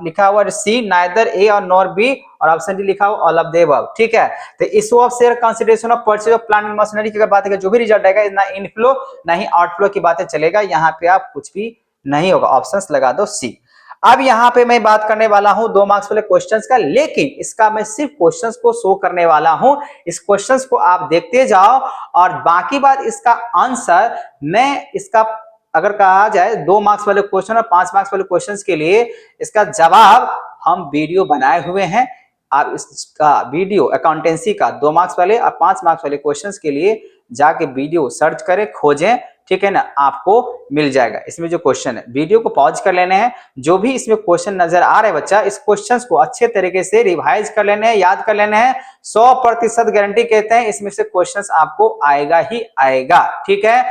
लिखा हुआ सी नाइदर ए और नॉर बी और ऑप्शन डी लिखा हुआ ऑल ऑफ द अबव। ठीक है, तो issue of share consideration of purchase of plant and machinery की बात है, जो भी रिजल्ट आएगा ना इनफ्लो ना ही आउटफ्लो की बातें चलेगा, यहाँ पे आप कुछ भी नहीं होगा, ऑप्शंस लगा दो सी। अब यहाँ पे मैं बात करने वाला हूं 2 मार्क्स वाले क्वेश्चंस का, लेकिन इसका मैं सिर्फ क्वेश्चंस को शो करने वाला हूं, इस क्वेश्चंस को आप देखते जाओ और बाकी बात इसका आंसर मैं इसका अगर कहा जाए 2 मार्क्स वाले क्वेश्चन और 5 मार्क्स वाले क्वेश्चंस के लिए इसका जवाब हम वीडियो बनाए हुए हैं। आप इसका वीडियो अकाउंटेंसी का 2 मार्क्स वाले और 5 मार्क्स वाले क्वेश्चंस के लिए जाके वीडियो सर्च करें, खोजें, ठीक है ना, आपको मिल जाएगा। इसमें जो क्वेश्चन है वीडियो को पॉज कर लेने हैं, जो भी इसमें क्वेश्चन नजर आ रहे हैं बच्चा, इस क्वेश्चंस को अच्छे तरीके से रिवाइज कर लेने हैं, याद कर लेने हैं। 100% गारंटी कहते हैं इसमें से क्वेश्चंस आपको आएगा ही आएगा। ठीक है,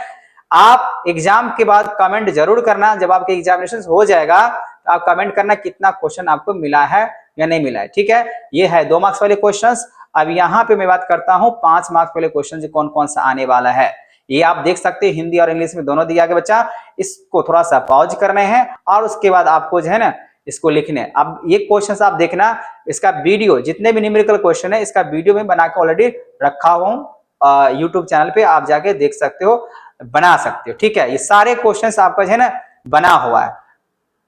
आप एग्जाम के बाद कमेंट जरूर करना, जब आपके एग्जामिनेशन हो जाएगा तो आप कमेंट करना कितना क्वेश्चन आपको मिला है या नहीं मिला है। ठीक है, ये है 2 मार्क्स वाले क्वेश्चंस। अब यहाँ पे मैं बात करता हूँ 5 मार्क्स वाले क्वेश्चन कौन कौन सा आने वाला है। ये आप देख सकते हैं हिंदी और इंग्लिश में दोनों दिया गया बच्चा, इसको थोड़ा सा पॉज करने हैं और उसके बाद आपको जो है ना इसको लिखने। अब ये क्वेश्चंस आप देखना, इसका वीडियो जितने भी न्यूमेरिकल क्वेश्चन है इसका वीडियो में बना के ऑलरेडी रखा हुआ यूट्यूब चैनल पे, आप जाके देख सकते हो, बना सकते हो। ठीक है, ये सारे क्वेश्चंस आपका जो है ना बना हुआ है,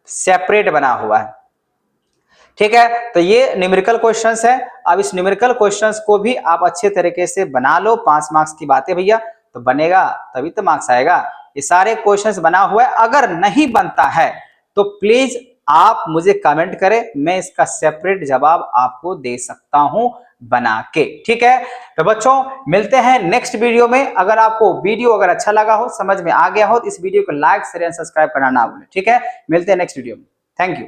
सेपरेट बना हुआ है। ठीक है, तो ये न्यूमेरिकल क्वेश्चंस है। अब इस न्यूमेरिकल क्वेश्चंस को भी आप अच्छे तरीके से बना लो। 5 मार्क्स की बातें भैया, तो बनेगा तभी तो मार्क्स आएगा। ये सारे क्वेश्चंस बना हुआ है, अगर नहीं बनता है तो प्लीज आप मुझे कमेंट करें, मैं इसका सेपरेट जवाब आपको दे सकता हूं। बना के। ठीक है, तो बच्चों मिलते हैं नेक्स्ट वीडियो में। अगर आपको वीडियो अगर अच्छा लगा हो, समझ में आ गया हो, तो इस वीडियो को लाइक शेयर एंड सब्सक्राइब करना ना भूलें। ठीक है, मिलते हैं नेक्स्ट वीडियो में। Thank you.